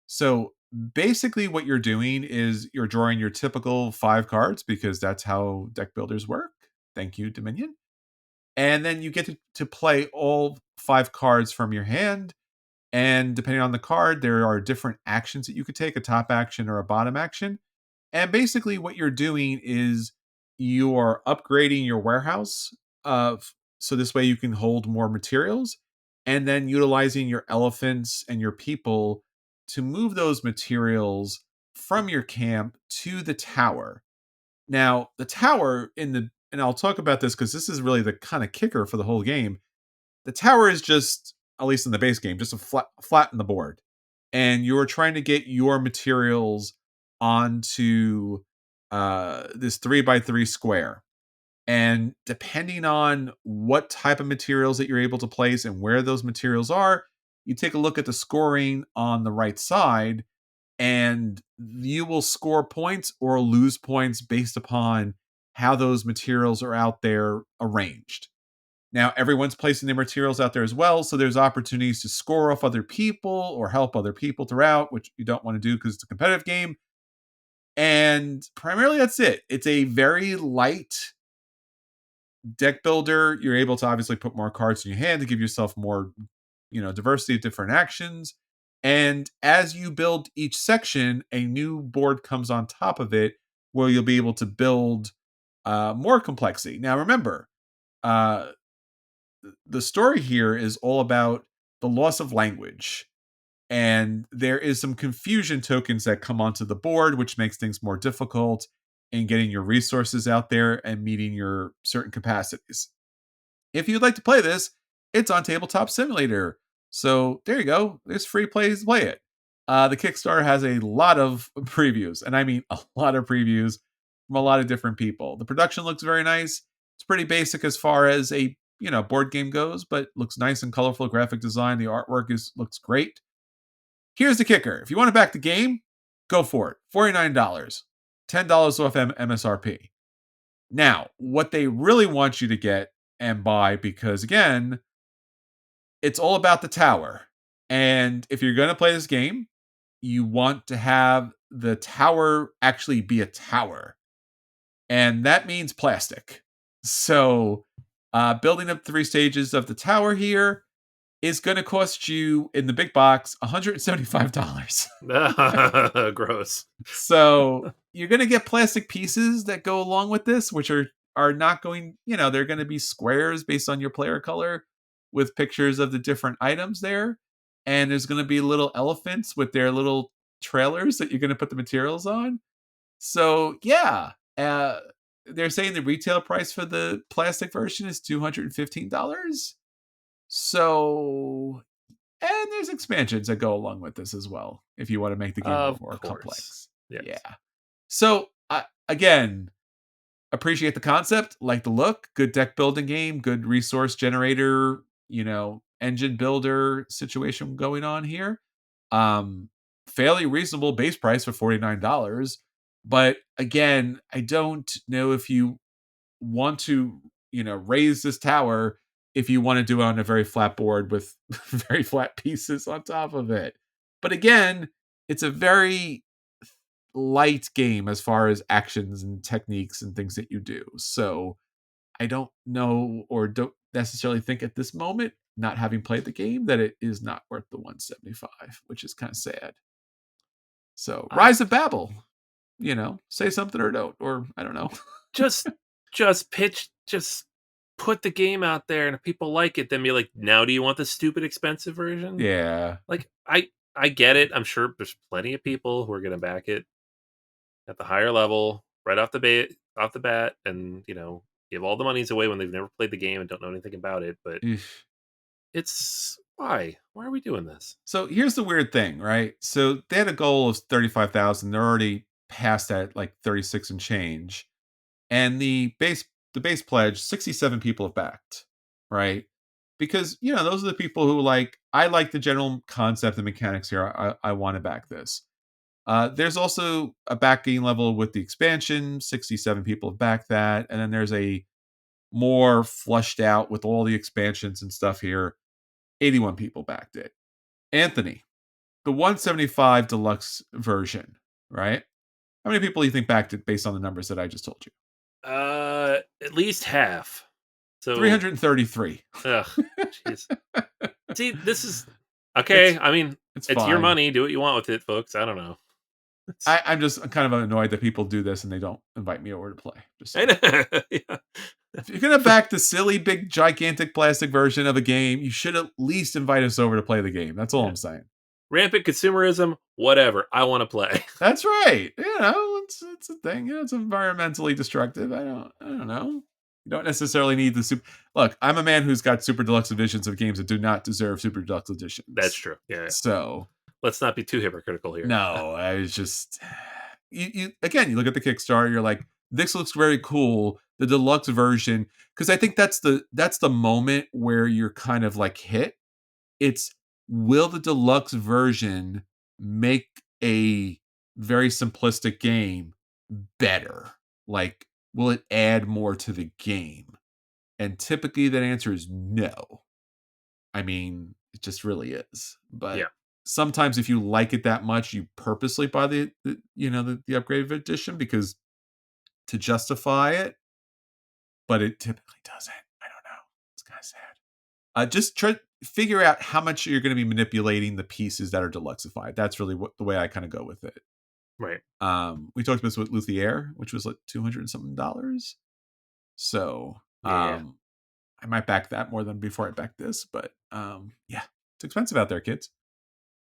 So basically, what you're doing is you're drawing your typical 5 cards because that's how deck builders work. Thank you, Dominion. And then you get to play all 5 cards from your hand. And depending on the card, there are different actions that you could take, a top action or a bottom action. And basically, what you're doing is you are upgrading your warehouse, so this way you can hold more materials, and then utilizing your elephants and your people to move those materials from your camp to the tower. Now, the tower and I'll talk about this because this is really the kind of kicker for the whole game. The tower is just, at least in the base game, just a flat in the board, and you're trying to get your materials onto this 3x3 square. And depending on what type of materials that you're able to place and where those materials are, you take a look at the scoring on the right side, and you will score points or lose points based upon how those materials are out there arranged. Now, everyone's placing their materials out there as well, so there's opportunities to score off other people or help other people throughout, which you don't want to do because it's a competitive game. And primarily that's it. It's a very light deck builder. You're able to obviously put more cards in your hand to give yourself more, diversity of different actions. And as you build each section, a new board comes on top of it where you'll be able to build more complexity. Now, remember, the story here is all about the loss of language. And there is some confusion tokens that come onto the board, which makes things more difficult in getting your resources out there and meeting your certain capacities. If you'd like to play this, it's on Tabletop Simulator. So there you go. There's free plays to play it. The Kickstarter has a lot of previews, and I mean a lot of previews from a lot of different people. The production looks very nice. It's pretty basic as far as a board game goes, but looks nice and colorful graphic design. The artwork looks great. Here's the kicker. If you want to back the game, go for it. $49. $10 off MSRP. Now, what they really want you to get and buy, because again, it's all about the tower. And if you're going to play this game, you want to have the tower actually be a tower. And that means plastic. So Building up 3 stages of the tower here is going to cost you in the big box $175. Gross. So you're going to get plastic pieces that go along with this, which are not going, they're going to be squares based on your player color with pictures of the different items there. And there's going to be little elephants with their little trailers that you're going to put the materials on. So yeah, they're saying the retail price for the plastic version is $215. So, and there's expansions that go along with this as well if you want to make the game Of more course. complex. Yes. Yeah. So, again, appreciate the concept, like the look, good deck building game, good resource generator, engine builder situation going on here. Fairly reasonable base price for $49. But again, I don't know if you want to, raise this tower if you want to do it on a very flat board with very flat pieces on top of it. But again, it's a very light game as far as actions and techniques and things that you do. So I don't know or don't necessarily think at this moment, not having played the game, that it is not worth the 175, which is kind of sad. So Rise of Babel, say something or don't, or I don't know. just put the game out there, and if people like it, then be like, now do you want the stupid expensive version? Yeah. Like, I get it. I'm sure there's plenty of people who are gonna back it at the higher level right off the bat, and give all the monies away when they've never played the game and don't know anything about it. But it's why are we doing this? So here's the weird thing, right? So they had a goal of 35,000. They're already past that, like 36 and change. And the base pledge, 67 people have backed, right? Because those are the people who I like the general concept and mechanics here. I want to back this. There's also a backing level with the expansion. 67 people have backed that, and then there's a more flushed out with all the expansions and stuff here. 81 people backed it. Anthony, the 175 deluxe version, right? How many people do you think backed it based on the numbers that I just told you? At least half. So 333. Ugh, jeez. See, this is okay. It's your fine. money. Do what you want with it, folks. I don't know. I'm just kind of annoyed that people do this and they don't invite me over to play. Just I know. Yeah. If you're gonna back the silly, big, gigantic plastic version of a game, you should at least invite us over to play the game. That's all I'm saying. Rampant consumerism, whatever. I want to play. That's right. It's a thing. It's environmentally destructive. I don't know. You don't necessarily need the super. Look, I'm a man who's got super deluxe editions of games that do not deserve super deluxe editions. That's true. Yeah. So let's not be too hypocritical here. No, I was just you again. You look at the Kickstarter. You're like, this looks very cool. The deluxe version, because I think that's the moment where you're kind of like hit. It's, will the deluxe version make a very simplistic game better? Like, will it add more to the game? And typically that answer is no. I mean, it just really is. But sometimes if you like it that much, you purposely buy the upgraded edition because to justify it, but it typically doesn't. I don't know. It's kind of sad. Just try figure out how much you're going to be manipulating the pieces that are deluxeified. That's really the way I kind of go with it. Right. We talked about this with Luthier, which was like $200 and something. So I might back that more than before I back this, but it's expensive out there, kids.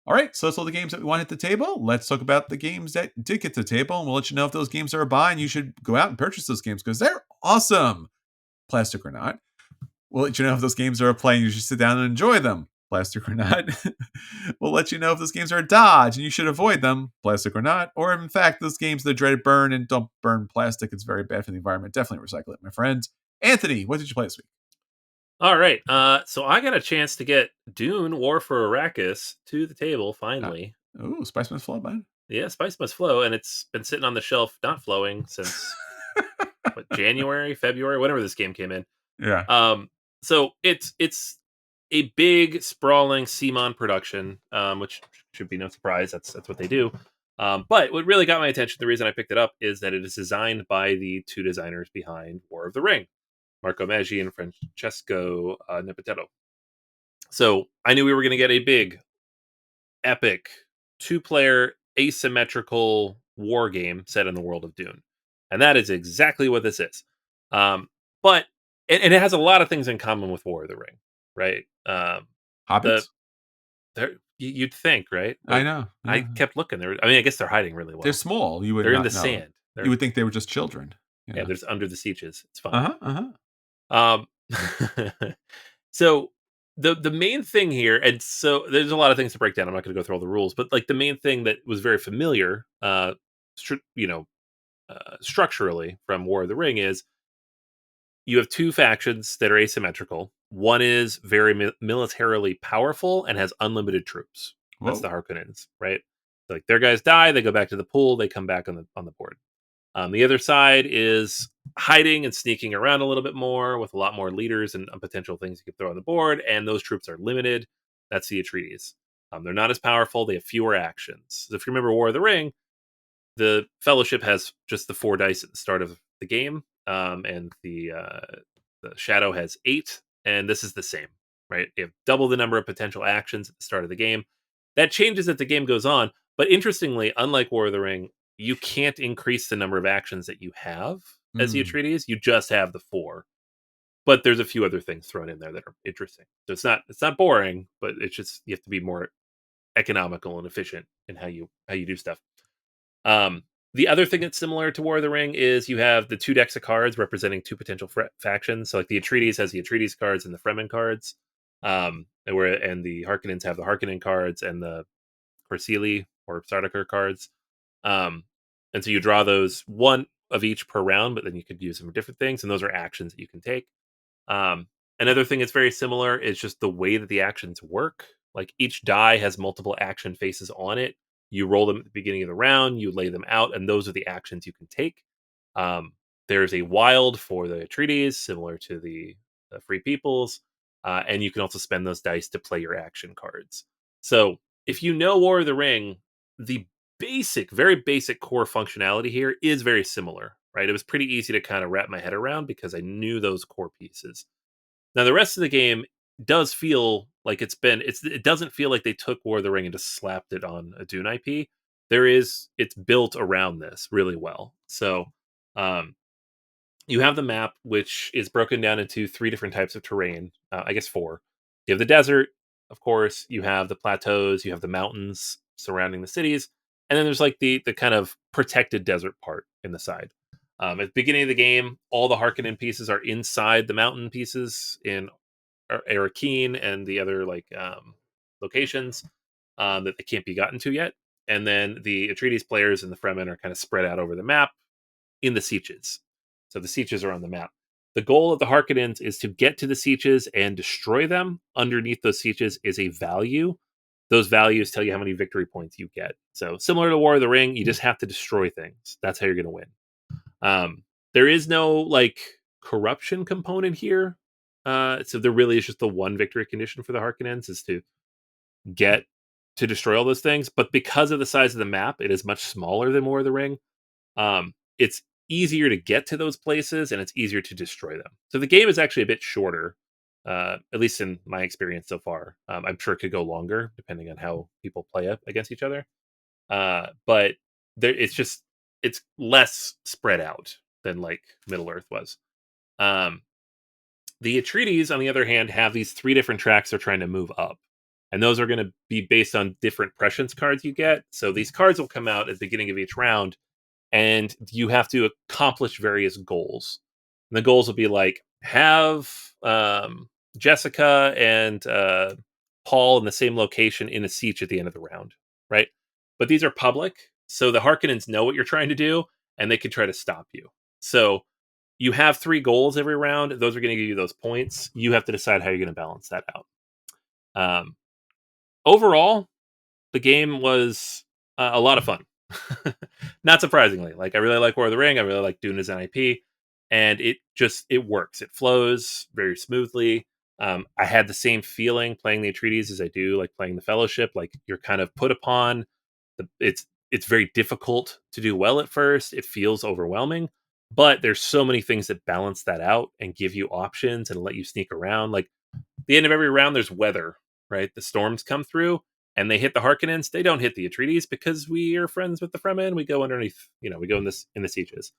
All right, so that's all the games that we want to hit the table. Let's talk about the games that did get to the table, and we'll let you know if those games are a buy, and you should go out and purchase those games because they're awesome, plastic or not. We'll let you know if those games are a play, and you should sit down and enjoy them, plastic or not. We'll let you know if those games are a dodge, and you should avoid them, plastic or not. Or if, in fact, those games, the dreaded burn, and don't burn plastic. It's very bad for the environment. Definitely recycle it, my friends. Anthony, what did you play this week? All right. So I got a chance to get Dune War for Arrakis to the table finally. Ooh, Spice Must Flow, man. Yeah, Spice Must Flow, and it's been sitting on the shelf not flowing since January, February, whenever this game came in. Yeah. So it's a big sprawling CMON production, which should be no surprise. That's what they do. But what really got my attention, the reason I picked it up, is that it is designed by the two designers behind War of the Ring. Marco Maggi and Francesco Nepotetto. So I knew we were going to get a big, epic, 2-player asymmetrical war game set in the world of Dune, and that is exactly what this is. But and it has a lot of things in common with War of the Ring, right? The Hobbits? you'd think, right? I But know. I Yeah. kept looking. I mean, I guess they're hiding really They're well. small. You would They're in the not know. sand. You They're would think they were just children. yeah. Yeah. There's under the sieges. It's fine. Uh-huh. Uh-huh. Um, so the main thing here, and so there's a lot of things to break down. I'm not going to go through all the rules, but like the main thing that was very familiar, structurally from War of the Ring is you have two factions that are asymmetrical. One is very militarily powerful and has unlimited troops. That's the Whoa. Harkonnens, right? Like their guys die, they go back to the pool, they come back on the board. The other side is hiding and sneaking around a little bit more with a lot more leaders and potential things you could throw on the board, and those troops are limited. That's the Atreides. They're not as powerful. They have fewer actions. So if you remember War of the Ring, the Fellowship has just the 4 dice at the start of the game, and the Shadow has 8, and this is the same, right? You have double the number of potential actions at the start of the game. That changes as the game goes on, but interestingly, unlike War of the Ring, you can't increase the number of actions that you have as the Mm. Atreides. You just have the 4, but there's a few other things thrown in there that are interesting. So it's not boring, but it's just you have to be more economical and efficient in how you do stuff. The other thing that's similar to War of the Ring is you have the 2 decks of cards representing 2 potential factions. So like the Atreides has the Atreides cards and the Fremen cards, and the Harkonnens have the Harkonnen cards and the Corsili or Sardaukar cards. Um, and so you draw those, one of each per round, but then you could use them for different things, and those are actions that you can take. Um, Another thing that's very similar is just the way that the actions work. Like each die has multiple action faces on it. You roll them at the beginning of the round, you lay them out, and those are the actions you can take. Um, there's a wild for the treaties, similar to the Free Peoples, and you can also spend those dice to play your action cards. So if you know War of the Ring, the very basic core functionality here is very similar, right? It was pretty easy to kind of wrap my head around because I knew those core pieces. Now the rest of the game does feel like it doesn't feel like they took War of the Ring and just slapped it on a Dune IP. It's built around this really well. So um you have the map, which is broken down into 3 different types of terrain. I guess 4. You have the desert, of course. You have the plateaus. You have the mountains surrounding the cities, and then there's like the kind of protected desert part in the side. At the beginning of the game, all the Harkonnen pieces are inside the mountain pieces in Arrakis and the other locations that they can't be gotten to yet. And then the Atreides players and the Fremen are kind of spread out over the map in the Sieges. So the Sieges are on the map. The goal of the Harkonnens is to get to the Sieges and destroy them. Underneath those Sieges is a value. Those values tell you how many victory points you get. So similar to War of the Ring, you just have to destroy things. That's how you're going to win. There is no like corruption component here. So there really is just the one victory condition for the Harkonnens is to get to destroy all those things. But because of the size of the map, it is much smaller than War of the Ring. It's easier to get to those places and it's easier to destroy them. So the game is actually a bit shorter, at least in my experience so far. I'm sure it could go longer depending on how people play up against each other. But it's less spread out than like Middle Earth was. Um, the Atreides, on the other hand, have these 3 different tracks they're trying to move up. And those are going to be based on different prescience cards you get. So these cards will come out at the beginning of each round, and you have to accomplish various goals. And the goals will be like have Jessica and Paul in the same location in a siege at the end of the round, right? But these are public, so the Harkonnens know what you're trying to do, and they can try to stop you. So you have 3 goals every round. Those are going to give you those points. You have to decide how you're going to balance that out. Um, Overall, the game was a lot of fun. Not surprisingly, like I really like War of the Ring. I really like Dune as an IP, and it works. It flows very smoothly. I had the same feeling playing the Atreides as I do like playing the Fellowship. Like you're kind of put upon. It's very difficult to do well at first. It feels overwhelming, But there's so many things that balance that out and give you options and let you sneak around. Like the end of every round, there's weather, right? The storms come through and they hit the Harkonnens. They don't hit the Atreides because we are friends with the Fremen. We go underneath, we go in the sieges.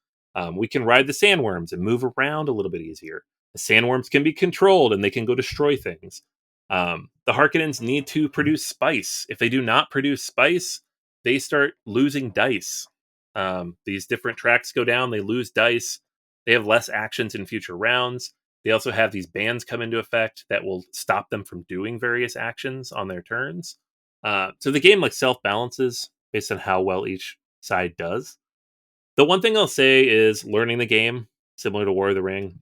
We can ride the sandworms and move around a little bit easier. The sandworms can be controlled and they can go destroy things. The Harkonnens need to produce spice. If they do not produce spice, they start losing dice. These different tracks go down, they lose dice. They have less actions in future rounds. They also have these bans come into effect that will stop them from doing various actions on their turns. So the game like self balances based on how well each side does. The one thing I'll say is learning the game, similar to War of the Ring.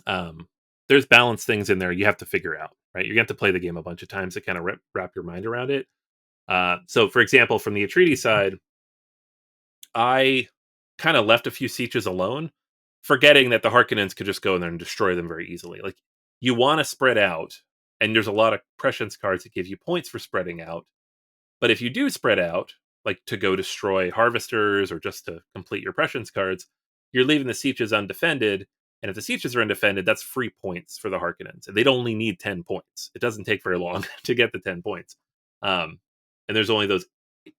There's balance things in there you have to figure out, right? You have to play the game a bunch of times to kind of wrap your mind around it. So, for example, from the Atreides side, I kind of left a few sieges alone, forgetting that the Harkonnens could just go in there and destroy them very easily. Like, you want to spread out, and there's a lot of prescience cards that give you points for spreading out. But if you do spread out, like to go destroy harvesters or just to complete your prescience cards, you're leaving the sieges undefended. And if the sieges are undefended, that's free points for the Harkonnens. And they'd only need 10 points. It doesn't take very long to get the 10 points. And there's only those,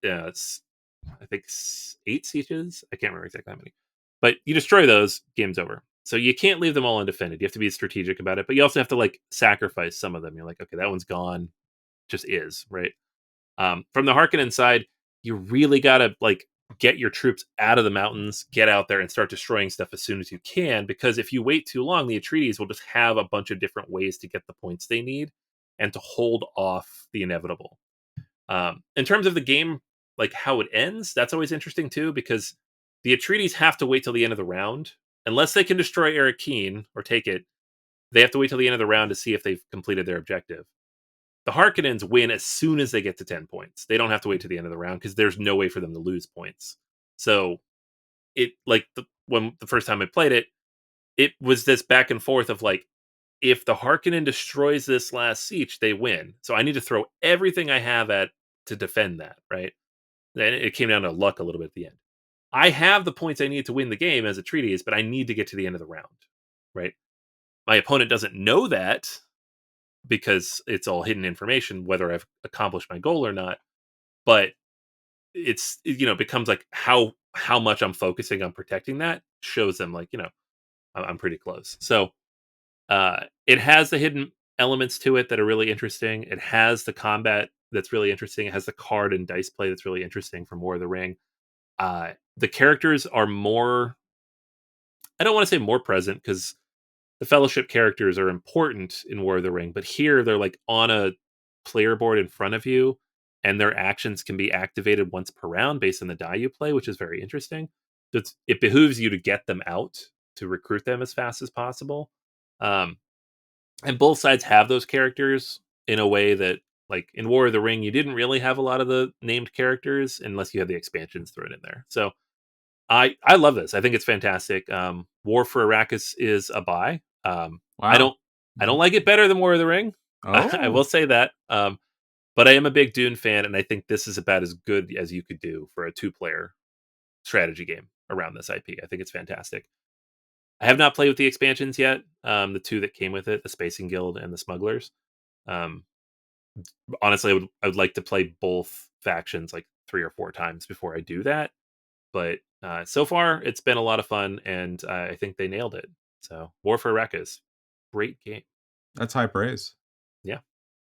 I think, 8 sieges. I can't remember exactly how many. But you destroy those, game's over. So you can't leave them all undefended. You have to be strategic about it. But you also have to like sacrifice some of them. You're like, okay, that one's gone. Just is, right? From the Harkonnen side, you really got to like get your troops out of the mountains, get out there and start destroying stuff as soon as you can. Because if you wait too long, the Atreides will just have a bunch of different ways to get the points they need and to hold off the inevitable. In terms of the game, like how it ends, that's always interesting too, because the Atreides have to wait till the end of the round. Unless they can destroy Arrakeen or take it, they have to wait till the end of the round to see if they've completed their objective. The Harkonnens win as soon as they get to 10 points. They don't have to wait to the end of the round because there's no way for them to lose points. So it like when the first time I played it, it was this back and forth of like, if the Harkonnen destroys this last siege, they win. So I need to throw everything I have at to defend that, right? And it came down to luck a little bit at the end. I have the points I need to win the game as Atreides, but I need to get to the end of the round, right? My opponent doesn't know that because it's all hidden information, whether I've accomplished my goal or not. But it becomes like how much I'm focusing on protecting that shows them like, I'm pretty close. So it has the hidden elements to it that are really interesting. It has the combat that's really interesting. It has the card and dice play that's really interesting from War of the Ring. The characters are more, I don't want to say more present because the Fellowship characters are important in War of the Ring, but here they're like on a player board in front of you, and their actions can be activated once per round based on the die you play, which is very interesting. So it behooves you to get them out to recruit them as fast as possible. Um, and both sides have those characters in a way that, like in War of the Ring, you didn't really have a lot of the named characters unless you had the expansions thrown in there. So I love this. I think it's fantastic. War for Arrakis is a buy. I Wow. don't like it better than War of the Ring. I Oh, will say that. But I am a big Dune fan, and I think this is about as good as you could do for a 2-player strategy game around this IP. I think it's fantastic. I have not played with the expansions yet. The 2 that came with it, the Spacing Guild and the Smugglers. Um, Honestly, I would like to play both factions like 3 or 4 times before I do that. But so far, it's been a lot of fun, and I think they nailed it. So, War for Arrakis, great game. that's high praise Yeah,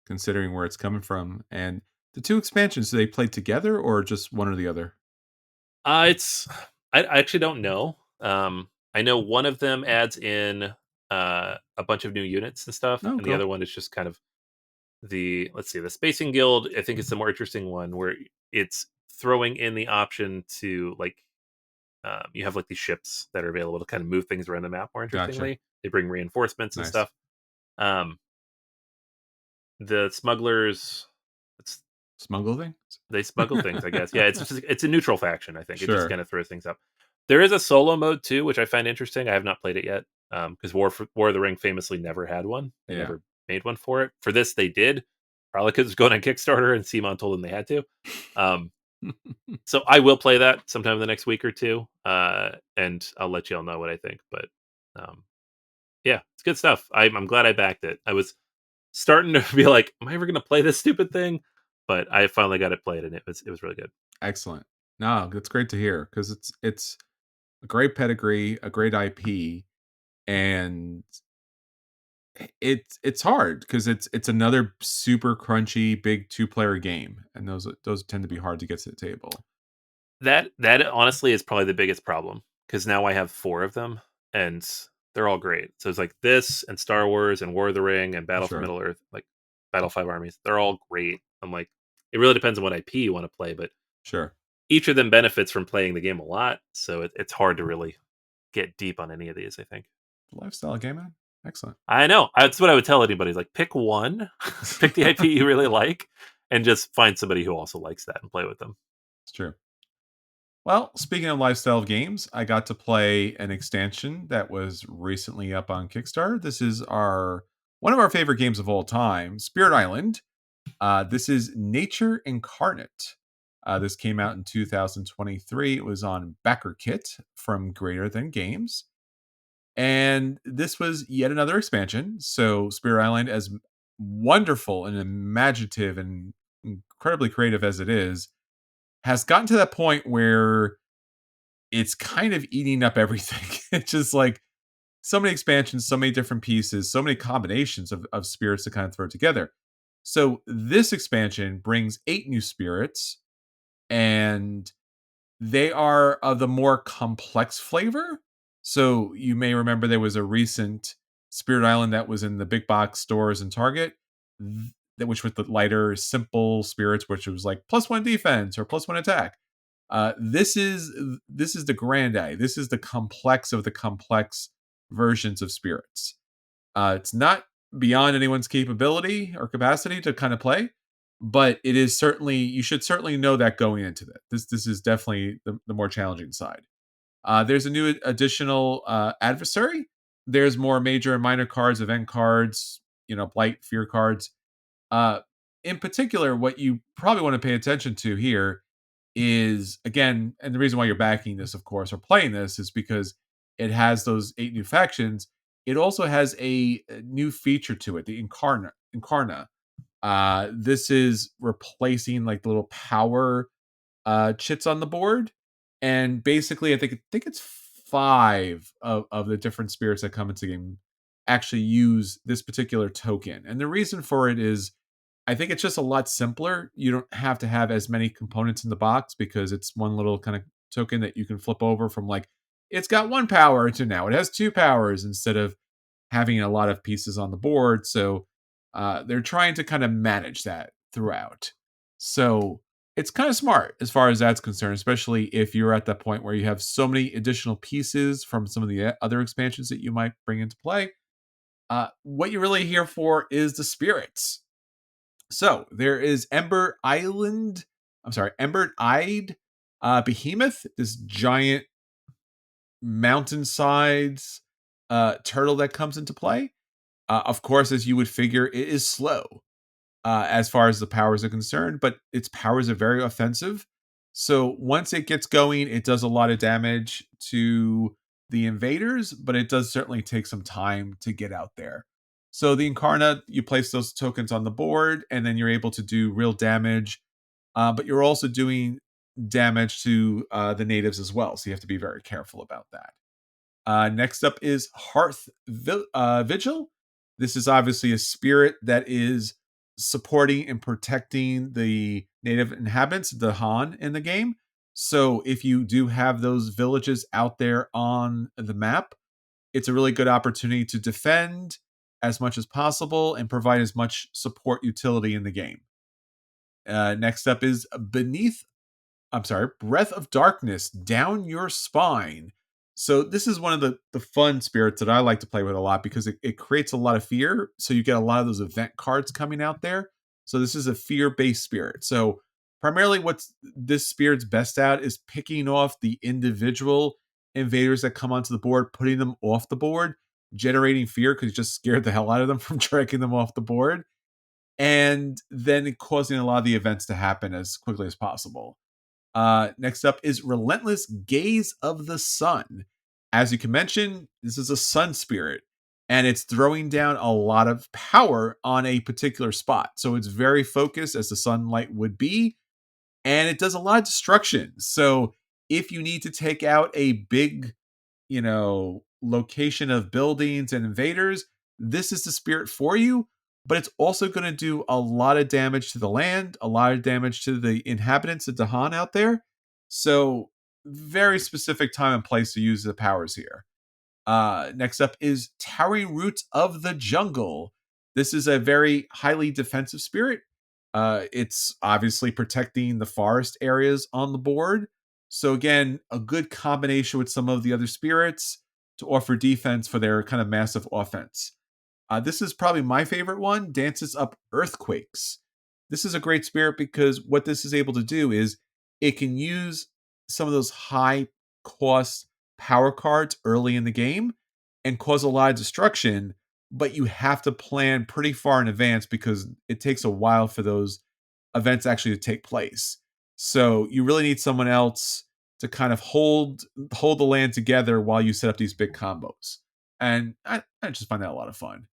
considering where it's coming from. And the two expansions, do they play together or just one or the other? it's I actually don't know. I know one of them adds in a bunch of new units and stuff, Oh, and the cool. other one is just kind of the Spacing Guild. I think it's the more interesting one where it's throwing in the option to like you have like these ships that are available to kind of move things around the map more Gotcha. interestingly. They bring reinforcements and Nice. stuff. Um, the smugglers, it's, Smuggle things? they smuggle things, I guess. Yeah, it's a neutral faction. I think it just Sure. kind of throws things up. There is a solo mode too, which I find interesting. I have not played it yet because War of the Ring famously never had one. They Yeah. never made one for it. For this, they did. Probably because it's going on Kickstarter and Simon told them they had to. Um, So I will play that sometime in the next week or two, and I'll let you all know what I think. But um, yeah, it's good stuff. I'm glad I backed it. I was starting to be like, "Am I ever going to play this stupid thing?" But I finally got it played, and it was really good. Excellent. No, that's great to hear because it's a great pedigree, a great IP, and it's hard because it's another super crunchy big two-player game, and those tend to be hard to get to the table. That honestly is probably the biggest problem because now I have 4 of them, and they're all great. So it's like this and Star Wars and War of the Ring and Battle for Sure, Middle Earth, like Battle 5 Armies. They're all great. I'm like, it really depends on what IP you want to play, but sure. each of them benefits from playing the game a lot. So it's hard to really get deep on any of these, I think. Lifestyle game, man. Excellent. I know. That's what I would tell anybody. Like, pick one, pick the IP you really like, and just find somebody who also likes that and play with them. It's true. Well, speaking of lifestyle games, I got to play an expansion that was recently up on Kickstarter. This is our one of our favorite games of all time, Spirit Island. This is Nature Incarnate. This came out in 2023. It was on Backer Kit from Greater Than Games. And this was yet another expansion. So, Spirit Island, as wonderful and imaginative and incredibly creative as it is, has gotten to that point where it's kind of eating up everything. It's just like so many expansions, so many different pieces, so many combinations of spirits to kind of throw together. So this expansion brings 8 new spirits, and they are of the more complex flavor. So you may remember there was a recent Spirit Island that was in the big box stores and Target, which with the lighter, simple spirits, which was like +1 defense or +1 attack. This is the grandai. This is the complex of the complex versions of spirits. It's not beyond anyone's capability or capacity to kind of play, but it is certainly you should certainly know that going into it. This is definitely the more challenging side. There's a new additional adversary. There's more major and minor cards, event cards, blight, fear cards. Uh, in particular, what you probably want to pay attention to here is again, and the reason why you're backing this, of course, or playing this is because it has those 8 new factions. It also has a new feature to it, the Incarna. This is replacing like the little power chits on the board, and basically, I think it's 5 of the different spirits that come into the game actually use this particular token, and the reason for it is I think it's just a lot simpler. You don't have to have as many components in the box because it's one little kind of token that you can flip over from like it's got 1 power to now it has 2 powers instead of having a lot of pieces on the board. So they're trying to kind of manage that throughout. So it's kind of smart as far as that's concerned, especially if you're at that point where you have so many additional pieces from some of the other expansions that you might bring into play. What you're really here for is the spirits. So there is Ember Island. I'm sorry, Ember Eyed Behemoth, this giant mountainsides turtle that comes into play. Of course, as you would figure, it is slow as far as the powers are concerned, but its powers are very offensive. So once it gets going, it does a lot of damage to the invaders, but it does certainly take some time to get out there. So the Incarnate, you place those tokens on the board, and then you're able to do real damage, but you're also doing damage to the natives as well. So you have to be very careful about that. Next up is Vigil. This is obviously a spirit that is supporting and protecting the native inhabitants, the Han, in the game. So if you do have those villages out there on the map, it's a really good opportunity to defend as much as possible and provide as much support utility in the game. Next up is Breath of Darkness, Down Your Spine. So this is one of the fun spirits that I like to play with a lot because it creates a lot of fear. So you get a lot of those event cards coming out there. So this is a fear-based spirit. So primarily what this spirit's best at is picking off the individual invaders that come onto the board, putting them off the board, generating fear because you just scared the hell out of them from dragging them off the board, and then causing a lot of the events to happen as quickly as possible. Next up is Relentless Gaze of the Sun. As you can mention, this is a sun spirit, and it's throwing down a lot of power on a particular spot. So it's very focused, as the sunlight would be, and it does a lot of destruction. So if you need to take out a big, location of buildings and invaders, this is the spirit for you. But it's also going to do a lot of damage to the land, a lot of damage to the inhabitants of Dahan out there. So very specific time and place to use the powers here. Next up is Towering Roots of the Jungle. This is a very highly defensive spirit. It's obviously protecting the forest areas on the board. So again, a good combination with some of the other spirits to offer defense for their kind of massive offense. This is probably my favorite one, Dances Up Earthquakes. This is a great spirit because what this is able to do is it can use some of those high cost power cards early in the game and cause a lot of destruction, but you have to plan pretty far in advance because it takes a while for those events actually to take place. So you really need someone else to kind of hold the land together while you set up these big combos. And I just find that a lot of fun.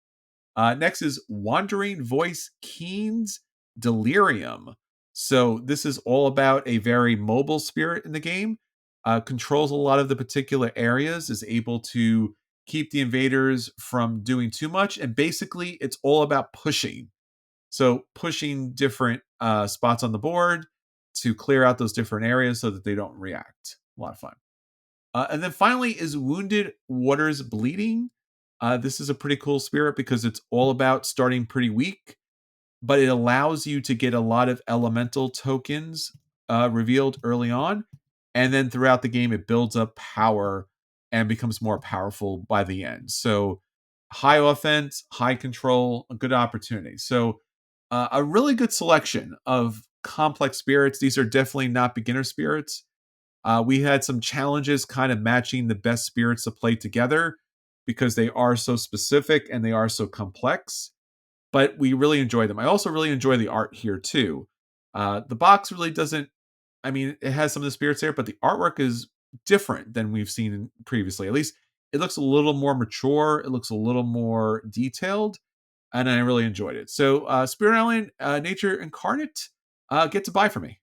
Next is Wandering Voice Keen's Delirium. So this is all about a very mobile spirit in the game. Controls a lot of the particular areas, is able to keep the invaders from doing too much, and basically it's all about pushing. So pushing different spots on the board to clear out those different areas so that they don't react. A lot of fun. And then finally is Wounded Waters Bleeding. This is a pretty cool spirit because it's all about starting pretty weak, but it allows you to get a lot of elemental tokens revealed early on. And then throughout the game, it builds up power and becomes more powerful by the end. So high offense, high control, a good opportunity. So a really good selection of complex spirits. These are definitely not beginner spirits. We had some challenges kind of matching the best spirits to play together because they are so specific and they are so complex, but we really enjoy them. I also really enjoy the art here too. The box really doesn't, it has some of the spirits there, but the artwork is different than we've seen previously. At least it looks a little more mature, it looks a little more detailed, and I really enjoyed it. So, Spirit Island Nature Incarnate, get to buy for me.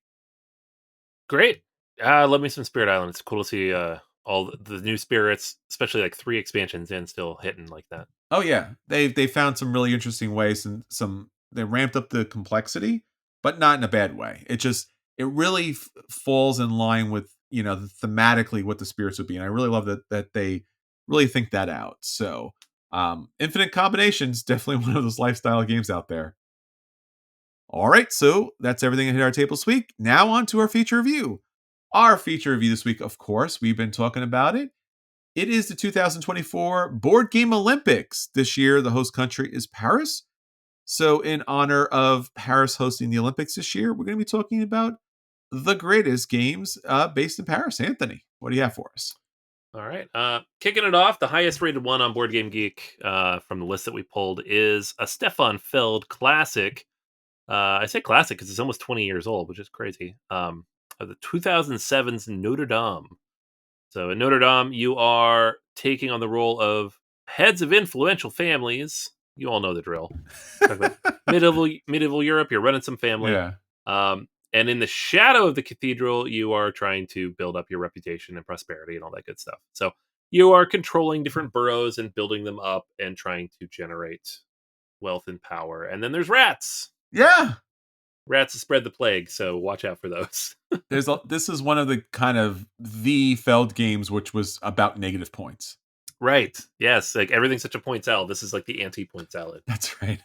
Great. Love me some Spirit Island. It's cool to see all the new spirits, especially like 3 expansions in, still hitting like that. Oh yeah, they found some really interesting ways, and they ramped up the complexity, but not in a bad way. It really falls in line with thematically what the spirits would be, and I really love that they really think that out. So, Infinite Combinations, definitely one of those lifestyle games out there. All right, so that's everything that hit our table this week. Now on to our feature review. Our feature review this week, of course, we've been talking about it. It is the 2024 Board Game Olympics. This year, the host country is Paris. So, in honor of Paris hosting the Olympics this year, we're going to be talking about the greatest games based in Paris. Anthony, what do you have for us? All right. Kicking it off, the highest rated one on Board Game Geek from the list that we pulled is a Stefan Feld classic. I say classic because it's almost 20 years old, which is crazy. Of the 2007's Notre Dame. So in Notre Dame, you are taking on the role of heads of influential families. You all know the drill. Talk about medieval Europe. You're running some family. Yeah. And in the shadow of the cathedral, you are trying to build up your reputation and prosperity and all that good stuff. So you are controlling different boroughs and building them up and trying to generate wealth and power. And then there's rats. Yeah. Rats spread the plague, so watch out for those. This is one of the kind of the Feld games which was about negative points. Right. Yes. Like everything's such a point salad. This is like the anti-point salad. That's right.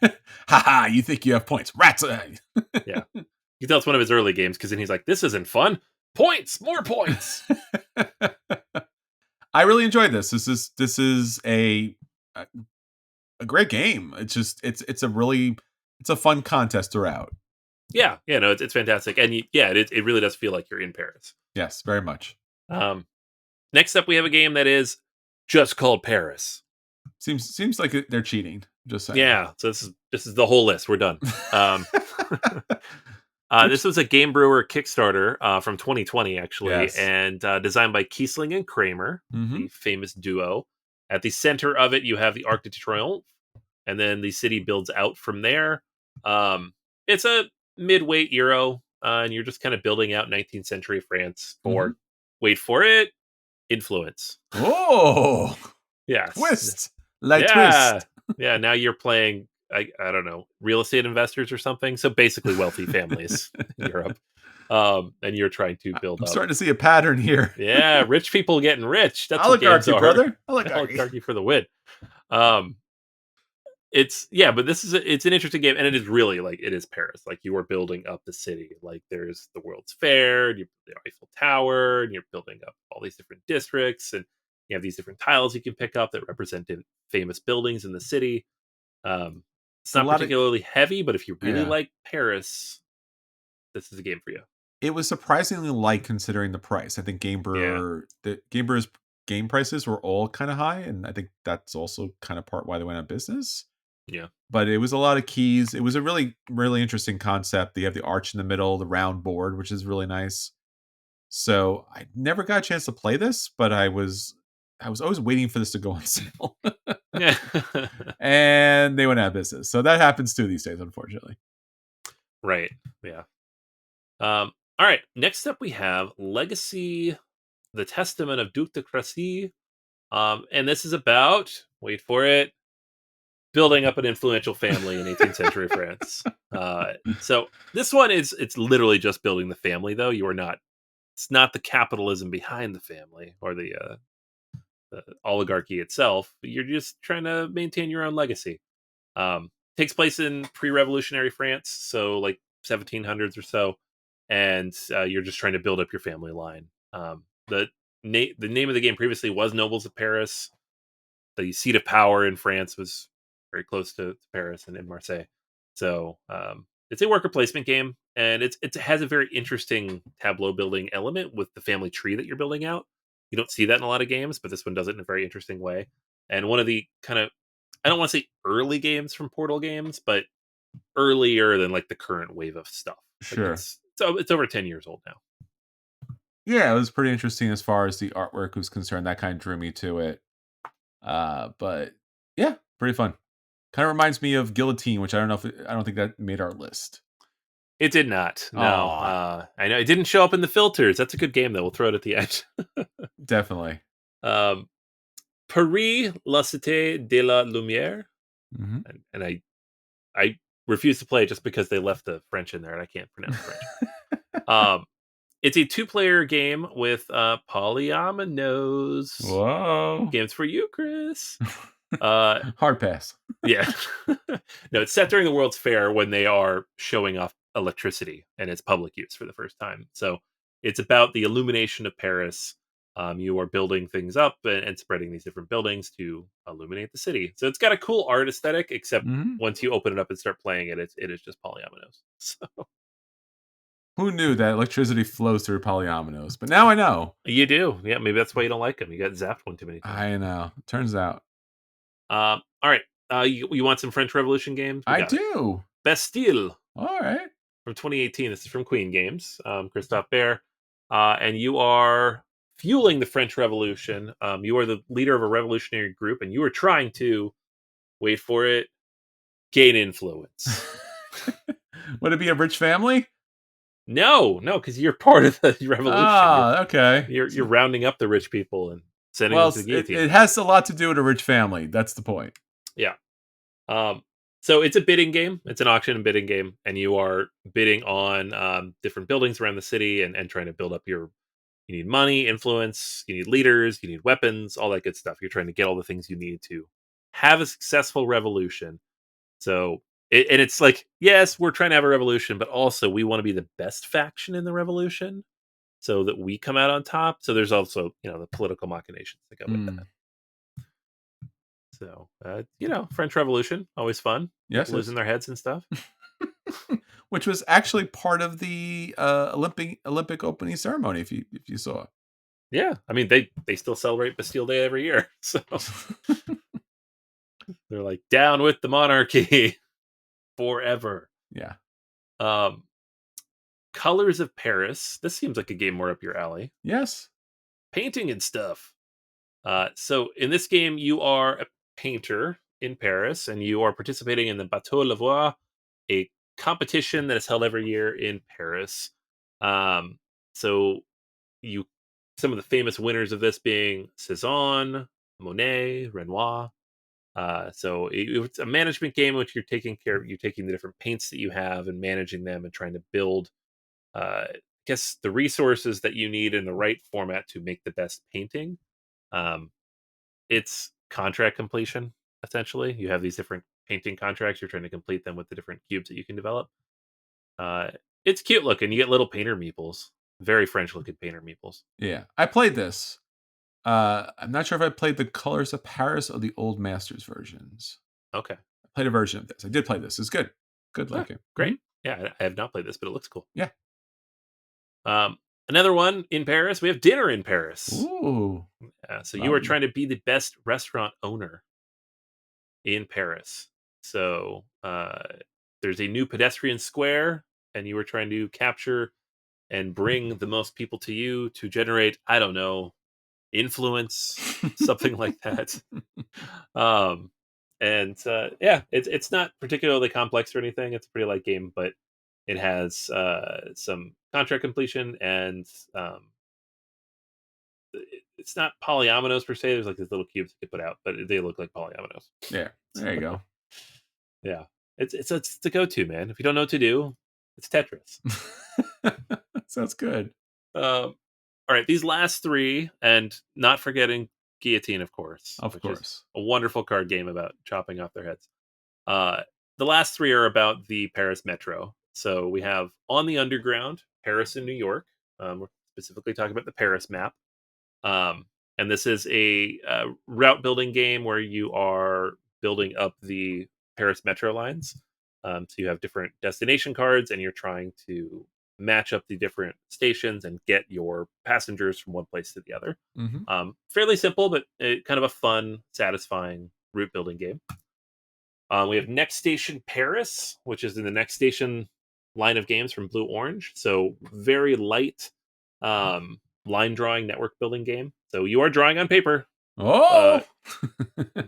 Haha, you think you have points. Rats. Yeah. You can tell it's one of his early games because then he's like, this isn't fun. Points, more points. I really enjoyed this. This is a great game. It's a fun contest throughout. Yeah, no, it's fantastic, and it really does feel like you're in Paris. Yes, very much. Next up, we have a game that is just called Paris. Seems like they're cheating. Just saying. Yeah, so this is the whole list. We're done. This was a Game Brewer Kickstarter from 2020, actually, Yes. and designed by Kiesling and Kramer, Mm-hmm. the famous duo. At the center of it, you have the Arc de Triomphe, and then the city builds out from there. Um, it's a midweight Euro, and you're just kind of building out 19th century France Mm-hmm. for, wait for it, influence. Oh, Yes. twist. Like Yeah. twist. Yeah. Now you're playing, I don't know, real estate investors or something. So basically, wealthy families in Europe. And you're trying to build I'm up. starting to see a pattern here. Yeah, rich people getting rich. That's what games Oligarchy, are. brother. Oligarchy. Oligarchy for the win. Um, it's yeah, but it's an interesting game, and it is really like it is Paris. Like you are building up the city. Like there's the World's Fair, and you the Eiffel Tower, and you're building up all these different districts, and you have these different tiles you can pick up that represent famous buildings in the city. It's It's a not lot of particularly heavy, but if you really yeah. like Paris, this is a game for you. It was surprisingly light considering the price. I think Yeah, Game Brewer's game prices were all kind of high, and I think that's also kind of part why they went out of business. yeah, But it was a lot of keys. It was a really, really interesting concept. You have the arch in the middle, the round board, which is really nice. So I never got a chance to play this, but I was always waiting for this to go on sale. yeah. And they went out of business. So that happens too these days, unfortunately. Right. Yeah. All right. Next up, we have Legacy: The Testament of Duc de Crécy. And this is about, wait for it, building up an influential family in 18th century France. So this one it's literally just building the family, though. You are not. It's not the capitalism behind the family or the oligarchy itself. You're just trying to maintain your own legacy. Takes place in pre-revolutionary France, so like 1700s or so, and you're just trying to build up your family line. The name of the game previously was Nobles of Paris. The seat of power in France was very close to Paris and in Marseille. So it's a worker placement game, and it has a very interesting tableau building element with the family tree that you're building out. You don't see that in a lot of games, but this one does it in a very interesting way. And one of the kind of, I don't want to say early games from Portal Games, but earlier than like the current wave of stuff. Like Sure. it's over 10 years old now. Yeah, it was pretty interesting as far as the artwork was concerned. That kind of drew me to it. But yeah, pretty fun. Kind of reminds me of Guillotine, which I don't think that made our list. It did not. No. Aw, I know it didn't show up in the filters. That's a good game though. We'll throw it at the end. definitely. um, Paris, La Cité de la Lumière, Hmm. and I refuse to play it just because they left the French in there, and I can't pronounce French. Um, it's a two-player game with polyominoes. Whoa. Games for you, Chris. Uh, Hard pass. yeah. No, it's set during the World's Fair when they are showing off electricity and its public use for the first time. So it's about the illumination of Paris. You are building things up and spreading these different buildings to illuminate the city. So it's got a cool art aesthetic, except Hmm. once you open it up and start playing it, it is just polyominoes. So Who knew that electricity flows through polyominoes? But now I know. you do. Yeah, maybe that's why you don't like them. You got zapped one too many times. I know. Turns out. All right. You want some French Revolution games? We I got it. do. Bastille All right. from 2018. This is from Queen Games, Christophe Baer. And you are fueling the French Revolution. You are the leader of a revolutionary group, and you are trying to, wait for it, gain influence. Would it be a rich family? No, because you're part of the revolution. Ah, okay. You're rounding up the rich people and sending Well, them to the guillotine. it has a lot to do with a rich family. That's the point. Yeah. So it's a bidding game. It's an auction and bidding game, and you are bidding on different buildings around the city and trying to build up your. You need money, influence. You need leaders. You need weapons. All that good stuff. You're trying to get all the things you need to have a successful revolution. So and it's like, yes, we're trying to have a revolution, but also we want to be the best faction in the revolution, so that we come out on top. So there's also the political machinations that go with Mm. that. So, French Revolution, always fun. Yes, People losing their heads and stuff. which was actually part of the Olympic opening ceremony. If you saw. Yeah, I mean they still celebrate Bastille Day every year, so they're like down with the monarchy forever. Yeah. Um, Colors of Paris. This seems like a game more up your alley. Yes. Painting and stuff. So in this game, you are a painter in Paris, and you are participating in the Bateau Lavoir, a competition that is held every year in Paris. So you, some of the famous winners of this being Cezanne, Monet, Renoir. It's a management game in which you're taking the different paints that you have and managing them and trying to build, I guess, the resources that you need in the right format to make the best painting. Um, it's contract completion, essentially. You have these different painting contracts. You're trying to complete them with the different cubes that you can develop. Uh, it's cute looking. You get little painter meeples. Very French looking painter meeples. Yeah. I played this. I'm not sure if I played the Colors of Paris or the Old Masters versions. Okay. I played a version of this. I did play this. It's good. Good looking. Great. Yeah, I have not played this, but it looks cool. Yeah. Another one in Paris. We have Dinner in Paris. Ooh. So you are trying to be the best restaurant owner in Paris. So there's a new pedestrian square, and you are trying to capture and bring the most people to you to generate, I don't know, influence, something like that. It's not particularly complex or anything. It's a pretty light game, but it has some contract completion, and it's not polyominoes per se. There's like these little cubes you can put out, but they look like polyominoes. Yeah, there you go. Yeah, it's the go-to, man. If you don't know what to do, it's Tetris. Sounds good. All right, these last three, and not forgetting Guillotine, of course. Of which course. is a wonderful card game about chopping off their heads. The last three are about the Paris Metro. So we have On the Underground, Paris and New York. We're specifically talking about the Paris map. And this is a route building game where you are building up the Paris Metro lines. So you have different destination cards, and you're trying to match up the different stations and get your passengers from one place to the other. Mm-hmm. Fairly simple, but kind of a fun, satisfying route building game. We have Next Station Paris, which is in the Next Station line of games from Blue Orange. So very light line drawing network building game. So you are drawing on paper. Oh,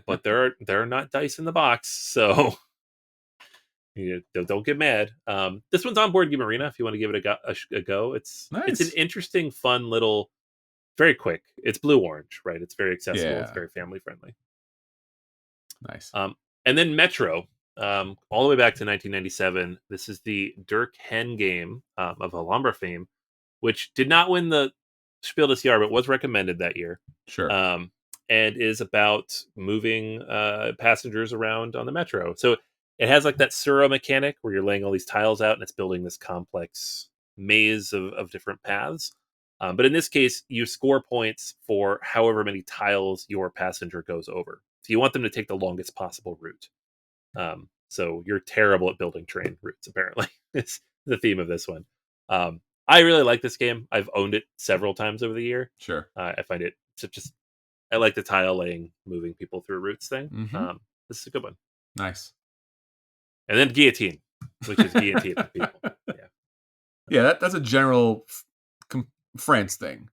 but there are not dice in the box, so don't get mad. This one's on Board Game Arena if you want to give it a go. It's an interesting, fun little, very quick. It's Blue Orange, right? It's very accessible. Yeah. It's very family friendly. Nice. And then Metro, all the way back to 1997. This is the Dirk Henn game of Alhambra fame, which did not win the Spiel des Jahres, but was recommended that year. Sure. And is about moving passengers around on the metro. So it has like that Suro mechanic where you're laying all these tiles out and it's building this complex maze of different paths. But in this case, you score points for however many tiles your passenger goes over. So you want them to take the longest possible route. So you're terrible at building train routes, apparently. It's the theme of this one. I really like this game. I've owned it several times over the year. Sure. I find it I like the tile laying, moving people through routes thing. Mm-hmm. This is a good one. Nice. And then Guillotine, which is guillotine people. Yeah, that's a general France thing.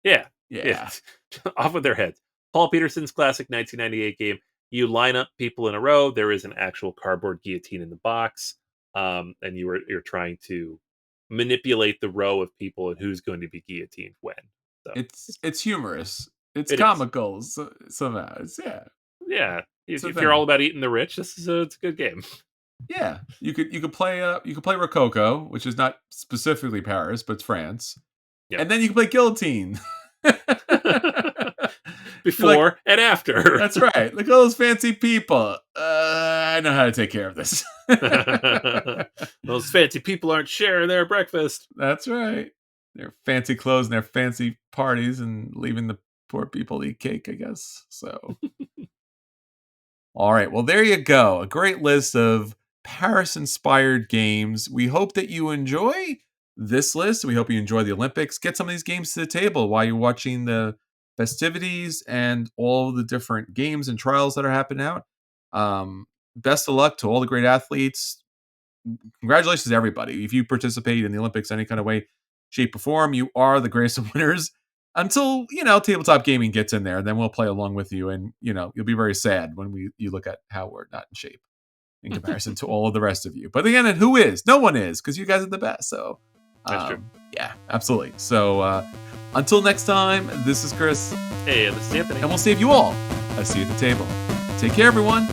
Yeah. Yeah. Off with their heads. Paul Peterson's classic 1998 game. You line up people in a row. There is an actual cardboard guillotine in the box, and you're trying to manipulate the row of people and who's going to be guillotined when. So it's humorous. It's comical somehow. Yeah. If you're all about eating the rich, it's a good game. Yeah, you could play Rococo, which is not specifically Paris, but it's France. Yep. And then you can play Guillotine. Before and after. That's right. Look at all those fancy people. I know how to take care of this. Those fancy people aren't sharing their breakfast. That's right. Their fancy clothes and their fancy parties and leaving the poor people eat cake, I guess. So, all right. Well, there you go. A great list of Paris-inspired games. We hope that you enjoy this list. We hope you enjoy the Olympics. Get some of these games to the table while you're watching the festivities and all the different games and trials that are happening out. Best of luck to all the great athletes. congratulations to everybody. If you participate in the Olympics any kind of way, shape, or form, you are the greatest of winners. Until tabletop gaming gets in there, then we'll play along with you, and you'll be very sad when you look at how we're not in shape in comparison to all of the rest of you. But again, who is? No one is, because you guys are the best. So, That's true. Yeah, absolutely. So until next time, this is Chris. Hey, this is Anthony. And we'll save you all. I see you at the table. Take care, everyone.